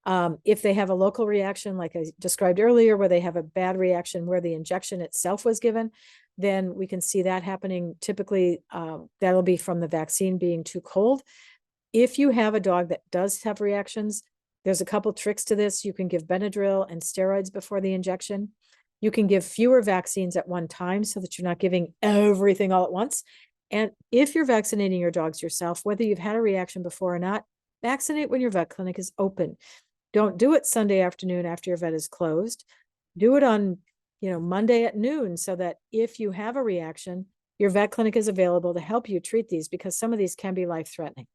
B: If they have a local reaction, like I described earlier, where they have a bad reaction where the injection itself was given, then we can see that happening. Typically, that'll be from the vaccine being too cold. If you have a dog that does have reactions, there's a couple tricks to this. You can give Benadryl and steroids before the injection. You can give fewer vaccines at one time so that you're not giving everything all at once. And if you're vaccinating your dogs yourself, whether you've had a reaction before or not, vaccinate when your vet clinic is open. Don't do it Sunday afternoon after your vet is closed. Do it on, Monday at noon, so that if you have a reaction, your vet clinic is available to help you treat these, because some of these can be life-threatening.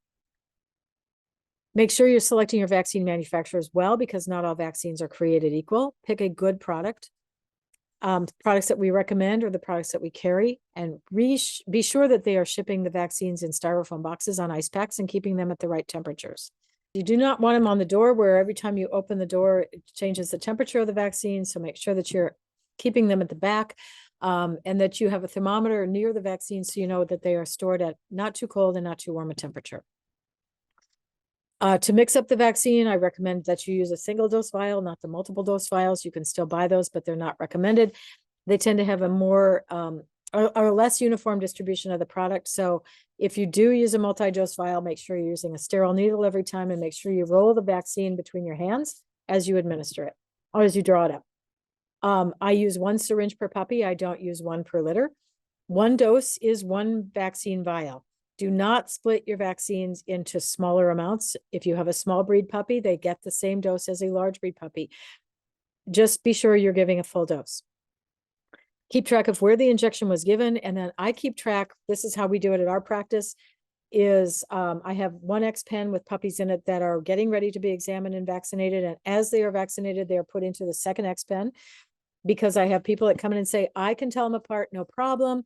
B: Make sure you're selecting your vaccine manufacturers well, because not all vaccines are created equal. Pick a good product. Products that we recommend are the products that we carry, and be sure that they are shipping the vaccines in styrofoam boxes on ice packs and keeping them at the right temperatures. You do not want them on the door, where every time you open the door, it changes the temperature of the vaccine. So make sure that you're keeping them at the back, and that you have a thermometer near the vaccine, so you know that they are stored at not too cold and not too warm a temperature. To mix up the vaccine, I recommend that you use a single dose vial, not the multiple dose vials. You can still buy those, but they're not recommended. They tend to have a more or less uniform distribution of the product. So if you do use a multi-dose vial, make sure you're using a sterile needle every time, and make sure you roll the vaccine between your hands as you administer it, or as you draw it up. I use 1 syringe per puppy. I don't use 1 per litter. 1 dose is 1 vaccine vial. Do not split your vaccines into smaller amounts. If you have a small breed puppy, they get the same dose as a large breed puppy. Just be sure you're giving a full dose. Keep track of where the injection was given. And then I keep track, this is how we do it at our practice, is I have 1 X pen with puppies in it that are getting ready to be examined and vaccinated. And as they are vaccinated, they are put into the 2nd X pen, because I have people that come in and say, I can tell them apart, no problem.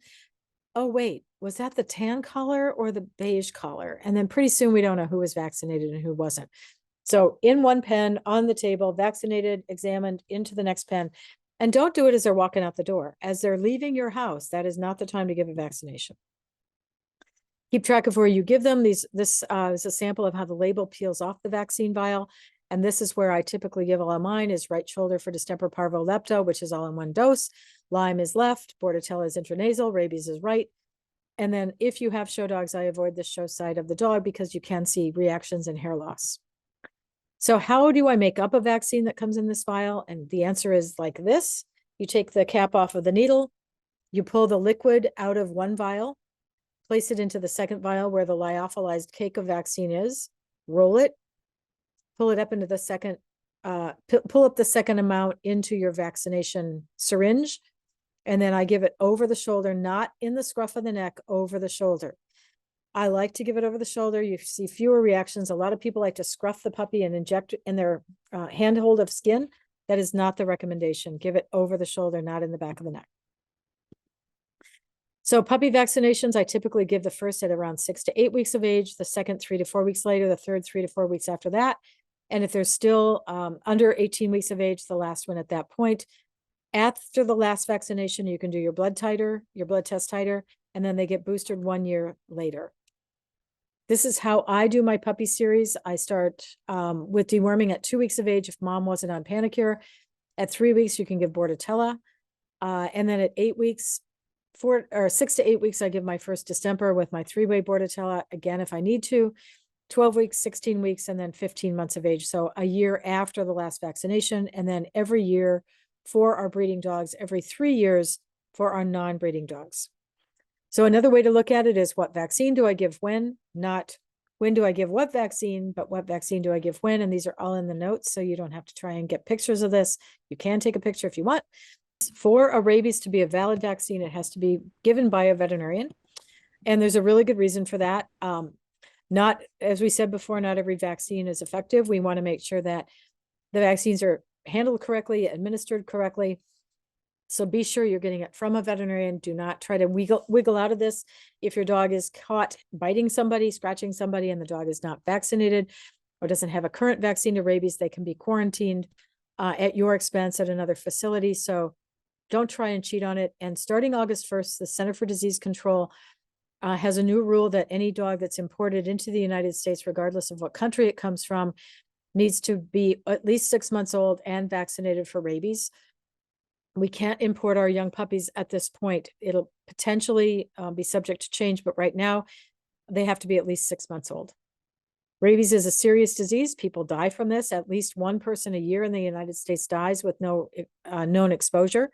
B: Oh, wait, was that the tan collar or the beige collar? And then pretty soon we don't know who was vaccinated and who wasn't. So in 1 pen on the table, vaccinated, examined, into the next pen. And don't do it as they're walking out the door. As they're leaving your house, that is not the time to give a vaccination. Keep track of where you give them. This is a sample of how the label peels off the vaccine vial. And this is where I typically give all of mine: is right shoulder for distemper, parvo, lepto, which is all in 1 dose. Lyme is left, Bordetella is intranasal, rabies is right. And then if you have show dogs, I avoid the show side of the dog, because you can see reactions and hair loss. So how do I make up a vaccine that comes in this vial? And the answer is like this. You take the cap off of the needle, you pull the liquid out of 1 vial, place it into the 2nd vial where the lyophilized cake of vaccine is, roll it, pull it up into the 2nd, pull up the 2nd amount into your vaccination syringe. And then I give it over the shoulder, not in the scruff of the neck, over the shoulder. I like to give it over the shoulder. You see fewer reactions. A lot of people like to scruff the puppy and inject in their handhold of skin. That is not the recommendation. Give it over the shoulder, not in the back of the neck. So puppy vaccinations, I typically give the first at around 6 to 8 weeks of age, the second 3 to 4 weeks later, the third 3 to 4 weeks after that. And if they're still under 18 weeks of age, the last one at that point. After the last vaccination, you can do your blood titer, your blood test titer, and then they get boosted 1 year later. This is how I do my puppy series. I start with deworming at 2 weeks of age if mom wasn't on Panicure. At 3 weeks, you can give Bordetella. And then at 8 weeks, 6 to 8 weeks, I give my first distemper with my 3-way Bordetella, again, if I need to. 12 weeks, 16 weeks, and then 15 months of age. So a year after the last vaccination, and then every year for our breeding dogs, every 3 years for our non-breeding dogs. So another way to look at it is, what vaccine do I give when? Not when do I give what vaccine, but what vaccine do I give when? And these are all in the notes, so you don't have to try and get pictures of this. You can take a picture if you want. For a rabies to be a valid vaccine, it has to be given by a veterinarian. And there's a really good reason for that. Not, as we said before, not every vaccine is effective. We want to make sure that the vaccines are handled correctly, administered correctly. So be sure you're getting it from a veterinarian. Do not try to wiggle out of this. If your dog is caught biting somebody, scratching somebody, and the dog is not vaccinated or doesn't have a current vaccine to rabies, they can be quarantined. at your expense at another facility. So don't try and cheat on it. And starting August 1st, the Center for Disease Control has a new rule that any dog that's imported into the United States, regardless of what country it comes from, needs to be at least 6 months old and vaccinated for rabies. We can't import our young puppies at this point. It'll potentially be subject to change, but right now they have to be at least 6 months old. Rabies is a serious disease. People die from this. At least one person a year in the United States dies with no known exposure.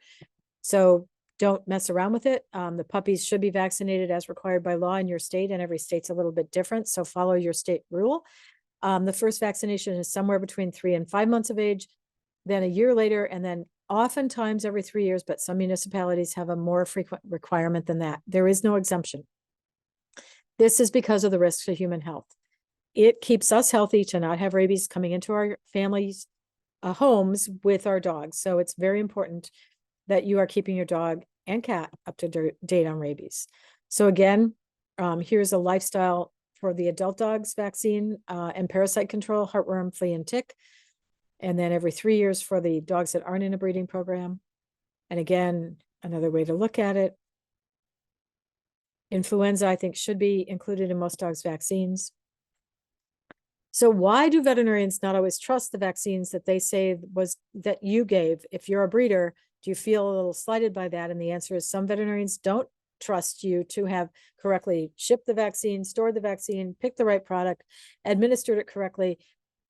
B: So don't mess around with it. The puppies should be vaccinated as required by law in your state, and every state's a little bit different. So follow your state rule. The first vaccination is somewhere between 3 and 5 months of age, then a year later, and then oftentimes every 3 years, but some municipalities have a more frequent requirement than that. There is no exemption. This is because of the risks to human health. It keeps us healthy to not have rabies coming into our families' homes with our dogs. So it's very important that you are keeping your dog and cat up to date on rabies. So again, here's a lifestyle for the adult dogs vaccine and parasite control, heartworm, flea, and tick. And then every 3 years for the dogs that aren't in a breeding program. And again, another way to look at it, influenza, I think, should be included in most dogs' vaccines. So why do veterinarians not always trust the vaccines that they say that you gave? If you're a breeder, do you feel a little slighted by that? And the answer is some veterinarians don't trust you to have correctly shipped the vaccine, stored the vaccine, picked the right product, administered it correctly,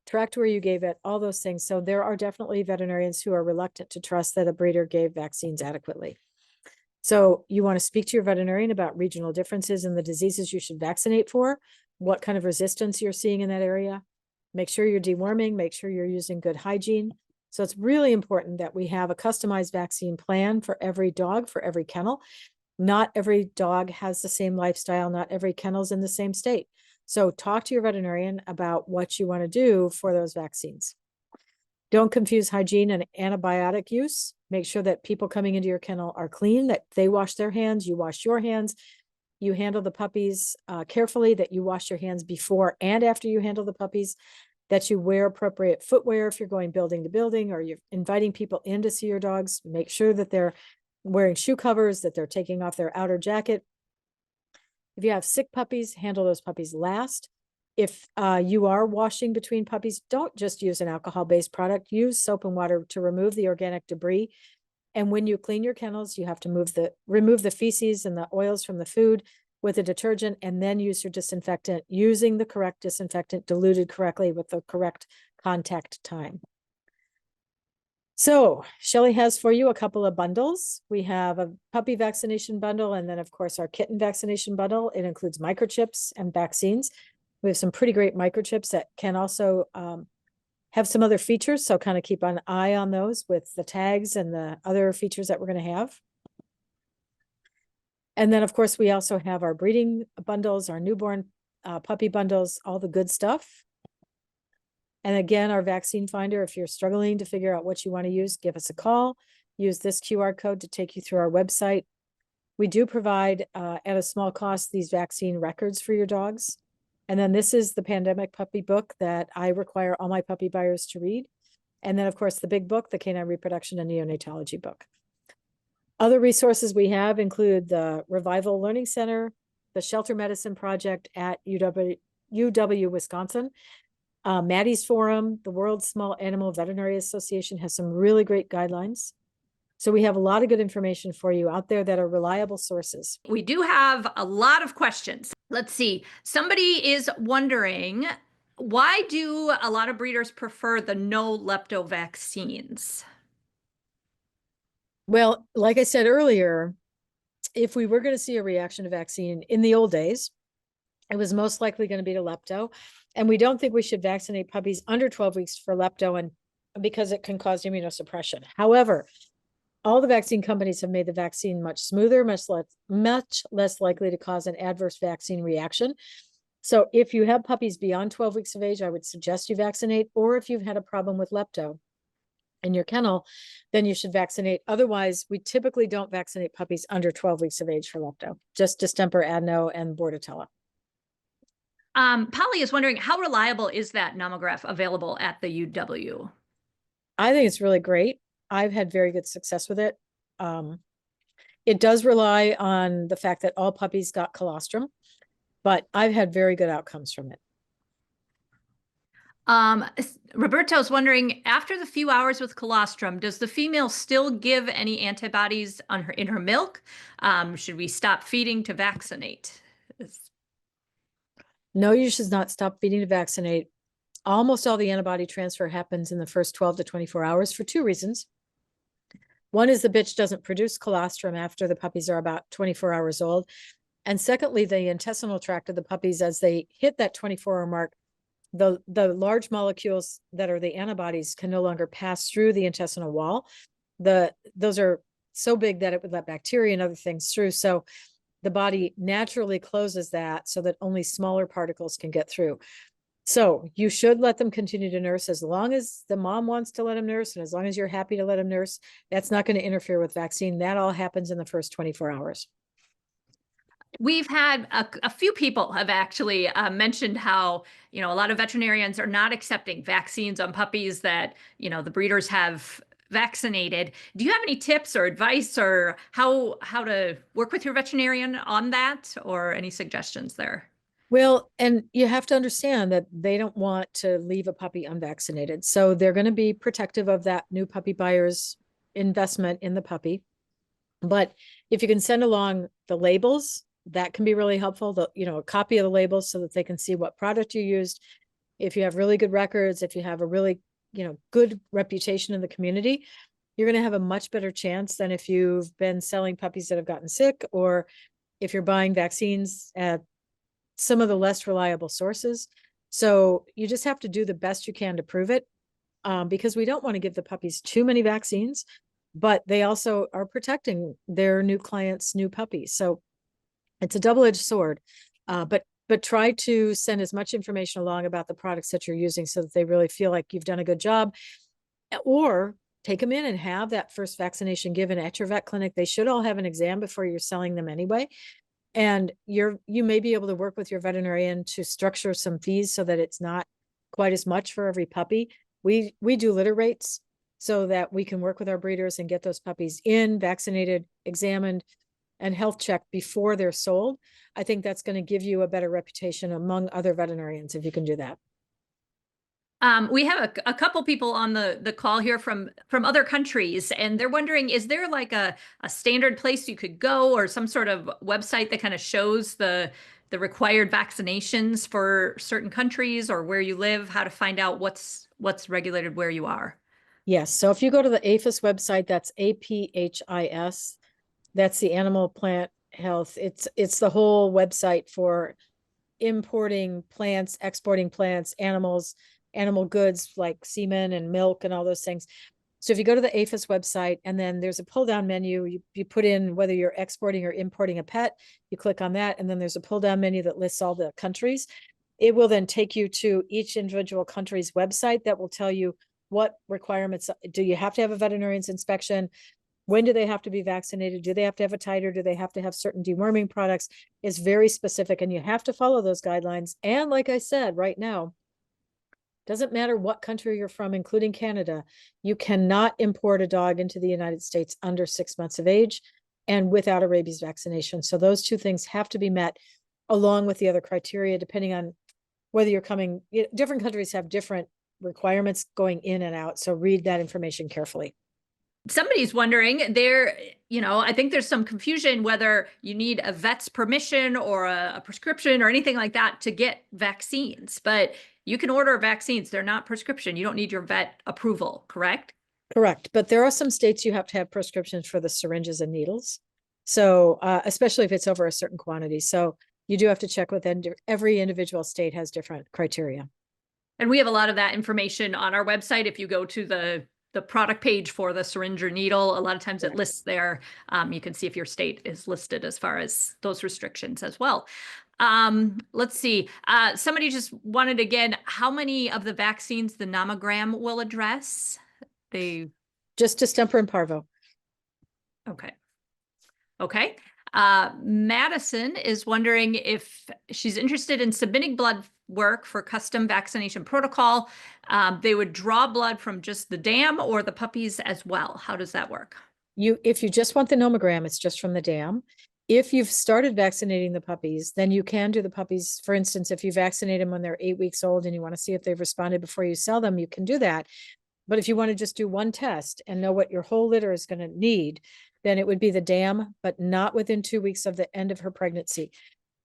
B: tracked where you gave it, all those things. So there are definitely veterinarians who are reluctant to trust that a breeder gave vaccines adequately. So you want to speak to your veterinarian about regional differences in the diseases you should vaccinate for, what kind of resistance you're seeing in that area. Make sure you're deworming, make sure you're using good hygiene. So it's really important that we have a customized vaccine plan for every dog, for every kennel. Not every dog has the same lifestyle. Not every kennel's in the same state. So talk to your veterinarian about what you want to do for those vaccines. Don't confuse hygiene and antibiotic use. Make sure that people coming into your kennel are clean, that they wash their hands, you wash your hands, you handle the puppies carefully, that you wash your hands before and after you handle the puppies, that you wear appropriate footwear if you're going building to building or you're inviting people in to see your dogs. Make sure that they're wearing shoe covers, that they're taking off their outer jacket. If you have sick puppies, handle those puppies last. If you are washing between puppies, don't just use an alcohol-based product. Use soap and water to remove the organic debris. And when you clean your kennels, you have to remove the feces and the oils from the food with a detergent, and then use your disinfectant using the correct disinfectant diluted correctly with the correct contact time. So Shelley has for you a couple of bundles. We have a puppy vaccination bundle, and then of course our kitten vaccination bundle. It includes microchips and vaccines. We have some pretty great microchips that can also have some other features. So kind of keep an eye on those with the tags and the other features that we're going to have. And then of course, we also have our breeding bundles, our newborn puppy bundles, all the good stuff. And again, our vaccine finder, if you're struggling to figure out what you want to use, give us a call. Use this QR code to take you through our website. We do provide at a small cost these vaccine records for your dogs. And then this is the pandemic puppy book that I require all my puppy buyers to read. And then of course, the big book, the Canine Reproduction and Neonatology book. Other resources we have include the Revival Learning Center, the Shelter Medicine Project at UW Wisconsin, Maddie's Forum, the World Small Animal Veterinary Association has some really great guidelines. So we have a lot of good information for you out there that are reliable sources.
A: We do have a lot of questions. Let's see. Somebody is wondering, why do a lot of breeders prefer the no lepto vaccines?
B: Well, like I said earlier, if we were going to see a reaction to vaccine in the old days, it was most likely going to be to lepto. And we don't think we should vaccinate puppies under 12 weeks for lepto, and because it can cause immunosuppression. However, all the vaccine companies have made the vaccine much smoother, much less likely to cause an adverse vaccine reaction. So if you have puppies beyond 12 weeks of age, I would suggest you vaccinate, or if you've had a problem with lepto in your kennel, then you should vaccinate. Otherwise, we typically don't vaccinate puppies under 12 weeks of age for lepto, just distemper, adeno, and Bordetella.
A: Polly is wondering, how reliable is that nomograph available at the UW?
B: I think it's really great. I've had very good success with it. It does rely on the fact that all puppies got colostrum, but I've had very good outcomes from it.
A: Roberto's wondering, after the few hours with colostrum, does the female still give any antibodies in her milk? Should we stop feeding to vaccinate?
B: No, you should not stop feeding to vaccinate. Almost all the antibody transfer happens in the first 12 to 24 hours for two reasons. One is the bitch doesn't produce colostrum after the puppies are about 24 hours old. And secondly, the intestinal tract of the puppies, as they hit that 24-hour mark, the large molecules that are the antibodies can no longer pass through the intestinal wall. Those are so big that it would let bacteria and other things through. So the body naturally closes that so that only smaller particles can get through. So you should let them continue to nurse as long as the mom wants to let them nurse, and as long as you're happy to let them nurse. That's not going to interfere with vaccine. That all happens in the first 24 hours.
A: We've had a few people have actually mentioned how, a lot of veterinarians are not accepting vaccines on puppies that, the breeders have vaccinated. Do you have any tips or advice or how to work with your veterinarian on that, or any suggestions there?
B: Well, and you have to understand that they don't want to leave a puppy unvaccinated. So they're going to be protective of that new puppy buyer's investment in the puppy. But if you can send along the labels, that can be really helpful. A copy of the labels so that they can see what product you used. If you have really good records, if you have a really, good reputation in the community, you're going to have a much better chance than if you've been selling puppies that have gotten sick, or if you're buying vaccines at some of the less reliable sources. So you just have to do the best you can to prove it, because we don't want to give the puppies too many vaccines, but they also are protecting their new clients' new puppies. So it's a double-edged sword, but try to send as much information along about the products that you're using so that they really feel like you've done a good job, or take them in and have that first vaccination given at your vet clinic. They should all have an exam before you're selling them anyway. And you may be able to work with your veterinarian to structure some fees so that it's not quite as much for every puppy. We do litter rates so that we can work with our breeders and get those puppies in, vaccinated, examined, and health checked before they're sold. I think that's going to give you a better reputation among other veterinarians if you can do that.
A: We have a couple people on the call here from other countries, and they're wondering, is there like a standard place you could go, or some sort of website that kind of shows the required vaccinations for certain countries, or where you live, how to find out what's regulated where you are?
B: Yes. So if you go to the APHIS website, that's APHIS, that's the Animal Plant Health. It's the whole website for importing plants, exporting plants, animal goods like semen and milk and all those things. So if you go to the APHIS website, and then there's a pull down menu, you put in whether you're exporting or importing a pet, you click on that, and then there's a pull down menu that lists all the countries. It will then take you to each individual country's website that will tell you what requirements. Do you have to have a veterinarian's inspection? When do they have to be vaccinated? Do they have to have a titer? Do they have to have certain deworming products? It's very specific, and you have to follow those guidelines. And like I said, right now, doesn't matter what country you're from, including Canada, you cannot import a dog into the United States under 6 months of age and without a rabies vaccination. So those two things have to be met, along with the other criteria, depending on whether you're coming. Different countries have different requirements going in and out. So read that information carefully.
A: Somebody's wondering I think there's some confusion whether you need a vet's permission or a prescription or anything like that to get vaccines, but you can order vaccines. They're not prescription. You don't need your vet approval, correct?
B: Correct. But there are some states you have to have prescriptions for the syringes and needles. So especially if it's over a certain quantity. So you do have to check with every individual state has different criteria.
A: And we have a lot of that information on our website. If you go to the product page for the syringe or needle, a lot of times it lists there. You can see if your state is listed as far as those restrictions as well. Let's see. Somebody just wanted, again, how many of the vaccines the nomogram will address?
B: Just distemper and parvo.
A: Okay. Madison is wondering if she's interested in submitting blood work for custom vaccination protocol? They would draw blood from just the dam or the puppies as well. How does that work?
B: If you just want the nomogram, it's just from the dam. If you've started vaccinating the puppies, then you can do the puppies. For instance, if you vaccinate them when they're 8 weeks old and you want to see if they've responded before you sell them, you can do that. But if you want to just do one test and know what your whole litter is going to need, then it would be the dam, but not within 2 weeks of the end of her pregnancy.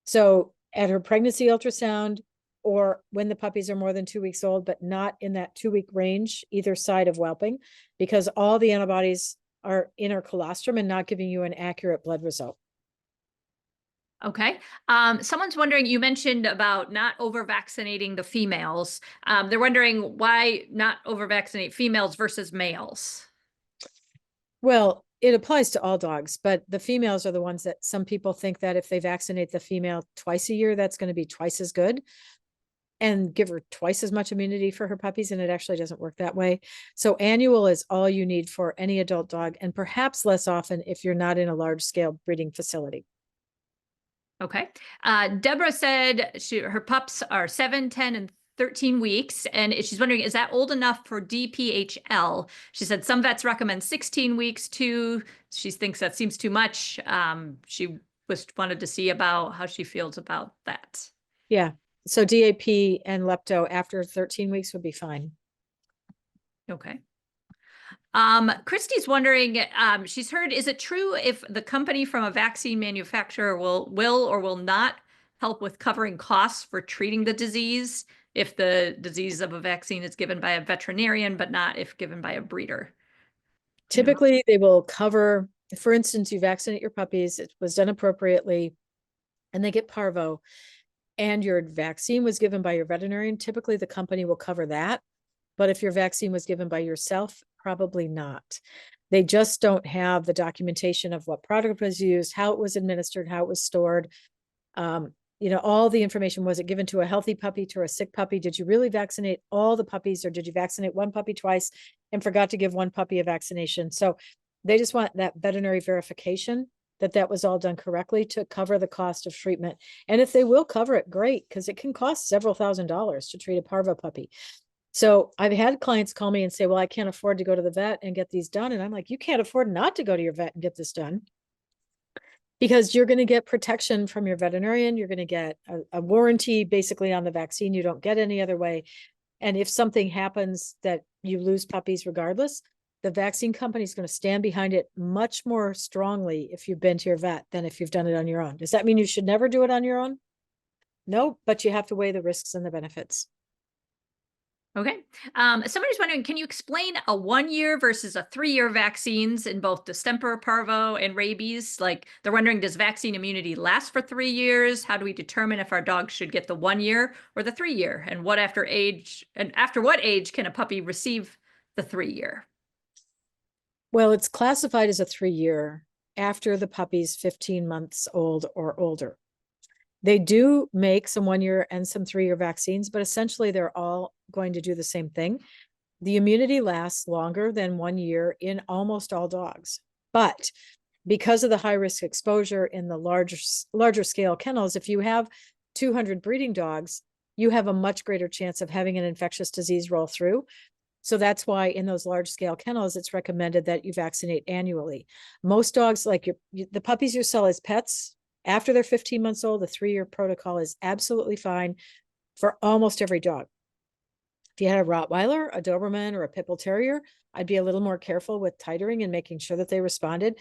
B: So at her pregnancy ultrasound, or when the puppies are more than 2 weeks old, but not in that 2-week range, either side of whelping, because all the antibodies are in her colostrum and not giving you an accurate blood result.
A: Okay. Someone's wondering, you mentioned about not over vaccinating the females. They're wondering why not over vaccinate females versus males.
B: Well, it applies to all dogs, but the females are the ones that some people think that if they vaccinate the female twice a year, that's going to be twice as good and give her twice as much immunity for her puppies. And it actually doesn't work that way. So annual is all you need for any adult dog, and perhaps less often if you're not in a large scale breeding facility.
A: Okay. Deborah said her pups are 7, 10, and 13 weeks. And she's wondering, is that old enough for DPHL? She said some vets recommend 16 weeks too. She thinks that seems too much. She wanted to see about how she feels about that.
B: Yeah. So DAP and lepto after 13 weeks would be fine.
A: Okay. Christy's wondering, she's heard, is it true if the company from a vaccine manufacturer will or will not help with covering costs for treating the disease if the disease of a vaccine is given by a veterinarian, but not if given by a breeder?
B: Typically, they will cover, for instance, you vaccinate your puppies, it was done appropriately, and they get parvo, and your vaccine was given by your veterinarian. Typically, the company will cover that. But if your vaccine was given by yourself, probably not. They just don't have the documentation of what product was used, how it was administered, how it was stored. All the information. Was it given to a healthy puppy, to a sick puppy? Did you really vaccinate all the puppies, or did you vaccinate one puppy twice and forgot to give one puppy a vaccination? So they just want that veterinary verification that that was all done correctly to cover the cost of treatment. And if they will cover it, great, because it can cost several $1,000s to treat a parvo puppy. So I've had clients call me and say, well, I can't afford to go to the vet and get these done. And I'm like, you can't afford not to go to your vet and get this done, because you're going to get protection from your veterinarian. You're going to get a warranty basically on the vaccine. You don't get any other way. And if something happens that you lose puppies regardless, the vaccine company is going to stand behind it much more strongly if you've been to your vet than if you've done it on your own. Does that mean you should never do it on your own? No, but you have to weigh the risks and the benefits.
A: Okay. Somebody's wondering, can you explain a 1-year versus a 3-year vaccines in both distemper, parvo, and rabies? Like, they're wondering, does vaccine immunity last for 3 years? How do we determine if our dog should get the 1-year or the 3-year? And after what age can a puppy receive the 3-year?
B: Well, it's classified as a 3-year after the puppy's 15 months old or older. They do make some 1-year and some 3-year vaccines, but essentially they're all going to do the same thing. The immunity lasts longer than 1 year in almost all dogs. But because of the high risk exposure in the larger scale kennels, if you have 200 breeding dogs, you have a much greater chance of having an infectious disease roll through. So that's why in those large scale kennels, it's recommended that you vaccinate annually. Most dogs, like the puppies you sell as pets, after they're 15 months old, the 3-year protocol is absolutely fine for almost every dog. If you had a Rottweiler, a Doberman, or a Pit Bull Terrier, I'd be a little more careful with titering and making sure that they responded.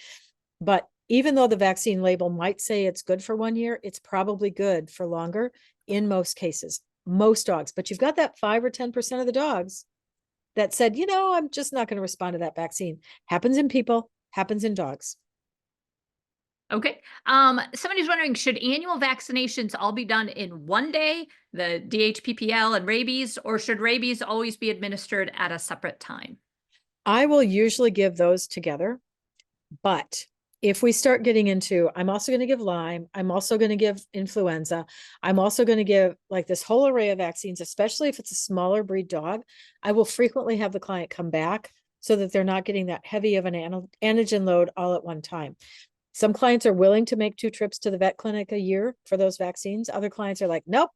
B: But even though the vaccine label might say it's good for 1 year, it's probably good for longer in most cases, most dogs. But you've got that 5 or 10% of the dogs that said, I'm just not going to respond to that vaccine. Happens in people, happens in dogs.
A: Okay. Somebody's wondering, should annual vaccinations all be done in one day, the DHPPL and rabies, or should rabies always be administered at a separate time?
B: I will usually give those together, but if we start getting into, I'm also going to give Lyme, I'm also going to give influenza, I'm also going to give like this whole array of vaccines, especially if it's a smaller breed dog, I will frequently have the client come back so that they're not getting that heavy of an antigen load all at one time. Some clients are willing to make 2 trips to the vet clinic a year for those vaccines. Other clients are like, nope,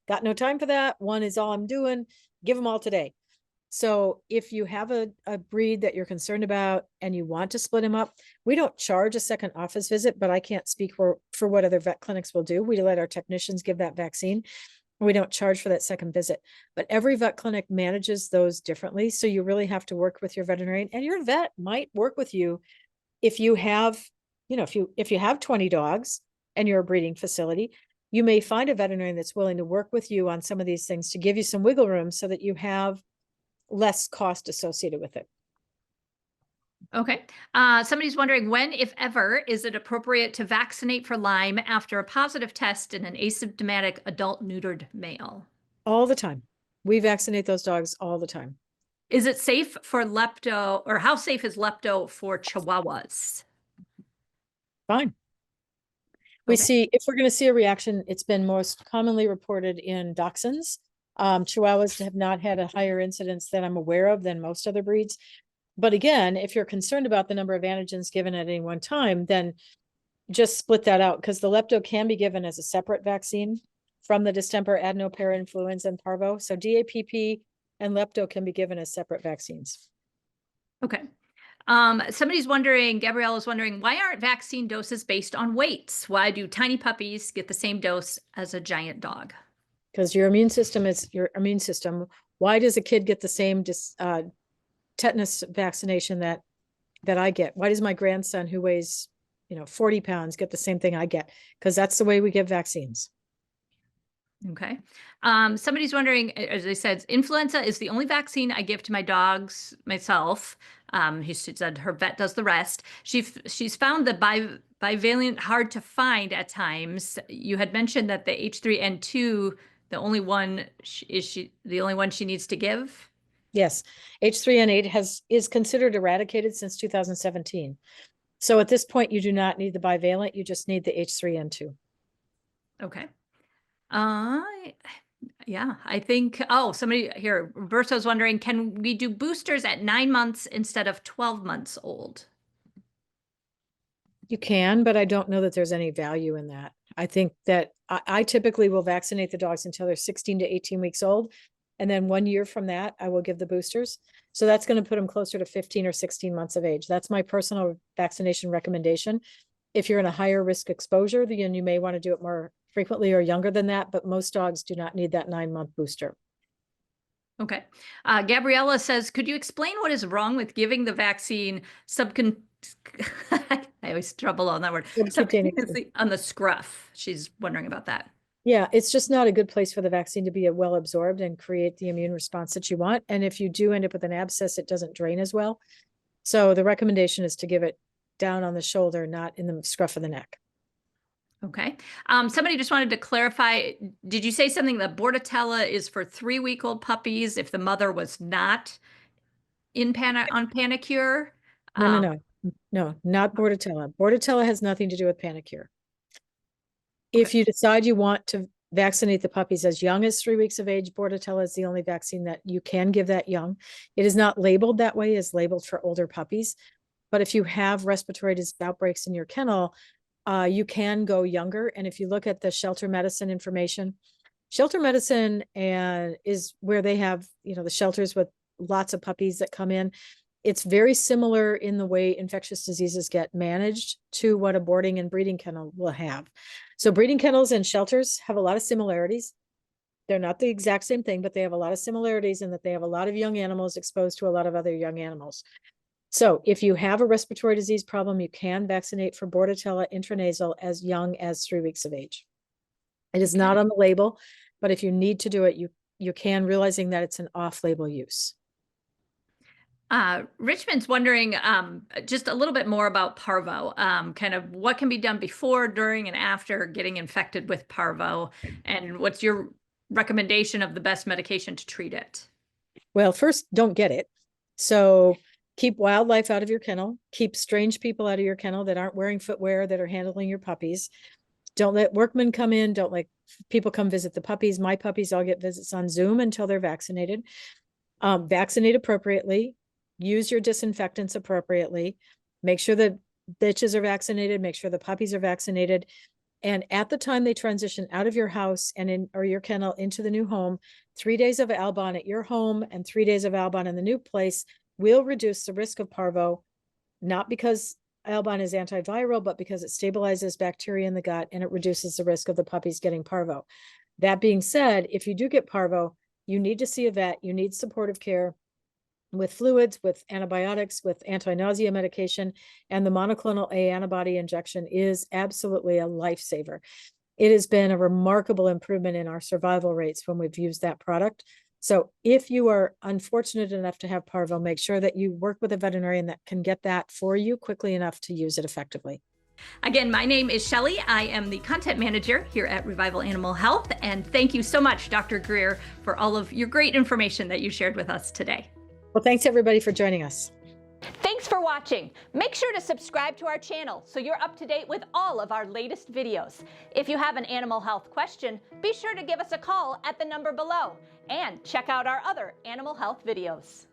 B: got no time for that. One is all I'm doing. Give them all today. So if you have a breed that you're concerned about and you want to split them up, we don't charge a second office visit, but I can't speak for what other vet clinics will do. We let our technicians give that vaccine. We don't charge for that second visit, but every vet clinic manages those differently. So you really have to work with your veterinarian, and your vet might work with you if you have, if you have 20 dogs and you're a breeding facility, you may find a veterinarian that's willing to work with you on some of these things to give you some wiggle room so that you have less cost associated with it.
A: Okay. Somebody's wondering when, if ever, is it appropriate to vaccinate for Lyme after a positive test in an asymptomatic adult neutered male?
B: All the time. We vaccinate those dogs all the time.
A: Is it safe for lepto, or how safe is lepto for Chihuahuas?
B: Fine. We
A: Okay.
B: see, if we're going to see a reaction, it's been most commonly reported in dachshunds. Chihuahuas have not had a higher incidence that I'm aware of than most other breeds. But again, if you're concerned about the number of antigens given at any one time, then just split that out, because the lepto can be given as a separate vaccine from the distemper, adeno-parainfluenza, and parvo. So DAPP and lepto can be given as separate vaccines.
A: Okay. Somebody's wondering, Gabriella's wondering, why aren't vaccine doses based on weights? Why do tiny puppies get the same dose as a giant dog?
B: Because your immune system is your immune system. Why does a kid get the same tetanus vaccination that I get? Why does my grandson, who weighs 40 pounds, get the same thing I get? Because that's the way we give vaccines.
A: Okay. Somebody's wondering, as I said, influenza is the only vaccine I give to my dogs myself. She said her vet does the rest. She's found the bivalent hard to find at times. You had mentioned that the H3N2, the only one she needs to give?
B: Yes, H3N8 is considered eradicated since 2017. So at this point, you do not need the bivalent. You just need the H3N2.
A: Okay. Yeah, I think, somebody here, Roberto's wondering, can we do boosters at 9 months instead of 12 months old?
B: You can, but I don't know that there's any value in that. I think that I typically will vaccinate the dogs until they're 16 to 18 weeks old. And then 1 year from that, I will give the boosters. So that's going to put them closer to 15 or 16 months of age. That's my personal vaccination recommendation. If you're in a higher risk exposure, then you may want to do it more frequently or younger than that, but most dogs do not need that 9-month booster.
A: Okay. Gabriella says, could you explain what is wrong with giving the vaccine I always trouble on that word. Subcutaneously on the scruff. She's wondering about that.
B: Yeah, it's just not a good place for the vaccine to be well absorbed and create the immune response that you want. And if you do end up with an abscess, it doesn't drain as well. So the recommendation is to give it down on the shoulder, not in the scruff of the neck.
A: Okay. Somebody just wanted to clarify, did you say something that Bordetella is for 3-week-old puppies if the mother was not on Panacure?
B: No, not Bordetella. Bordetella has nothing to do with Panacure. If you decide you want to vaccinate the puppies as young as 3 weeks of age, Bordetella is the only vaccine that you can give that young. It is not labeled that way, it's labeled for older puppies. But if you have respiratory disease outbreaks in your kennel, you can go younger. And if you look at the shelter medicine information, shelter medicine is where they have, the shelters with lots of puppies that come in. It's very similar in the way infectious diseases get managed to what a boarding and breeding kennel will have. So breeding kennels and shelters have a lot of similarities. They're not the exact same thing, but they have a lot of similarities in that they have a lot of young animals exposed to a lot of other young animals. So if you have a respiratory disease problem, you can vaccinate for Bordetella intranasal as young as 3 weeks of age. It is not on the label, but if you need to do it, you can, realizing that it's an off-label use.
A: Richmond's wondering just a little bit more about parvo, kind of what can be done before, during, and after getting infected with parvo, and what's your recommendation of the best medication to treat it?
B: Well, first, don't get it. So keep wildlife out of your kennel. Keep strange people out of your kennel that aren't wearing footwear, that are handling your puppies. Don't let workmen come in. Don't let people come visit the puppies. My puppies all get visits on Zoom until they're vaccinated. Vaccinate appropriately. Use your disinfectants appropriately. Make sure the bitches are vaccinated. Make sure the puppies are vaccinated. And at the time they transition out of your house or your kennel into the new home, 3 days of Albon at your home and 3 days of Albon in the new place will reduce the risk of parvo, not because Albon is antiviral, but because it stabilizes bacteria in the gut and it reduces the risk of the puppies getting parvo. That being said, if you do get parvo, you need to see a vet, you need supportive care with fluids, with antibiotics, with anti-nausea medication, and the monoclonal A antibody injection is absolutely a lifesaver. It has been a remarkable improvement in our survival rates when we've used that product. So if you are unfortunate enough to have parvo, make sure that you work with a veterinarian that can get that for you quickly enough to use it effectively.
A: Again, my name is Shelley. I am the content manager here at Revival Animal Health. And thank you so much, Dr. Greer, for all of your great information that you shared with us today.
B: Well, thanks everybody for joining us.
A: Thanks for watching. Make sure to subscribe to our channel so you're up to date with all of our latest videos. If you have an animal health question, be sure to give us a call at the number below and check out our other animal health videos.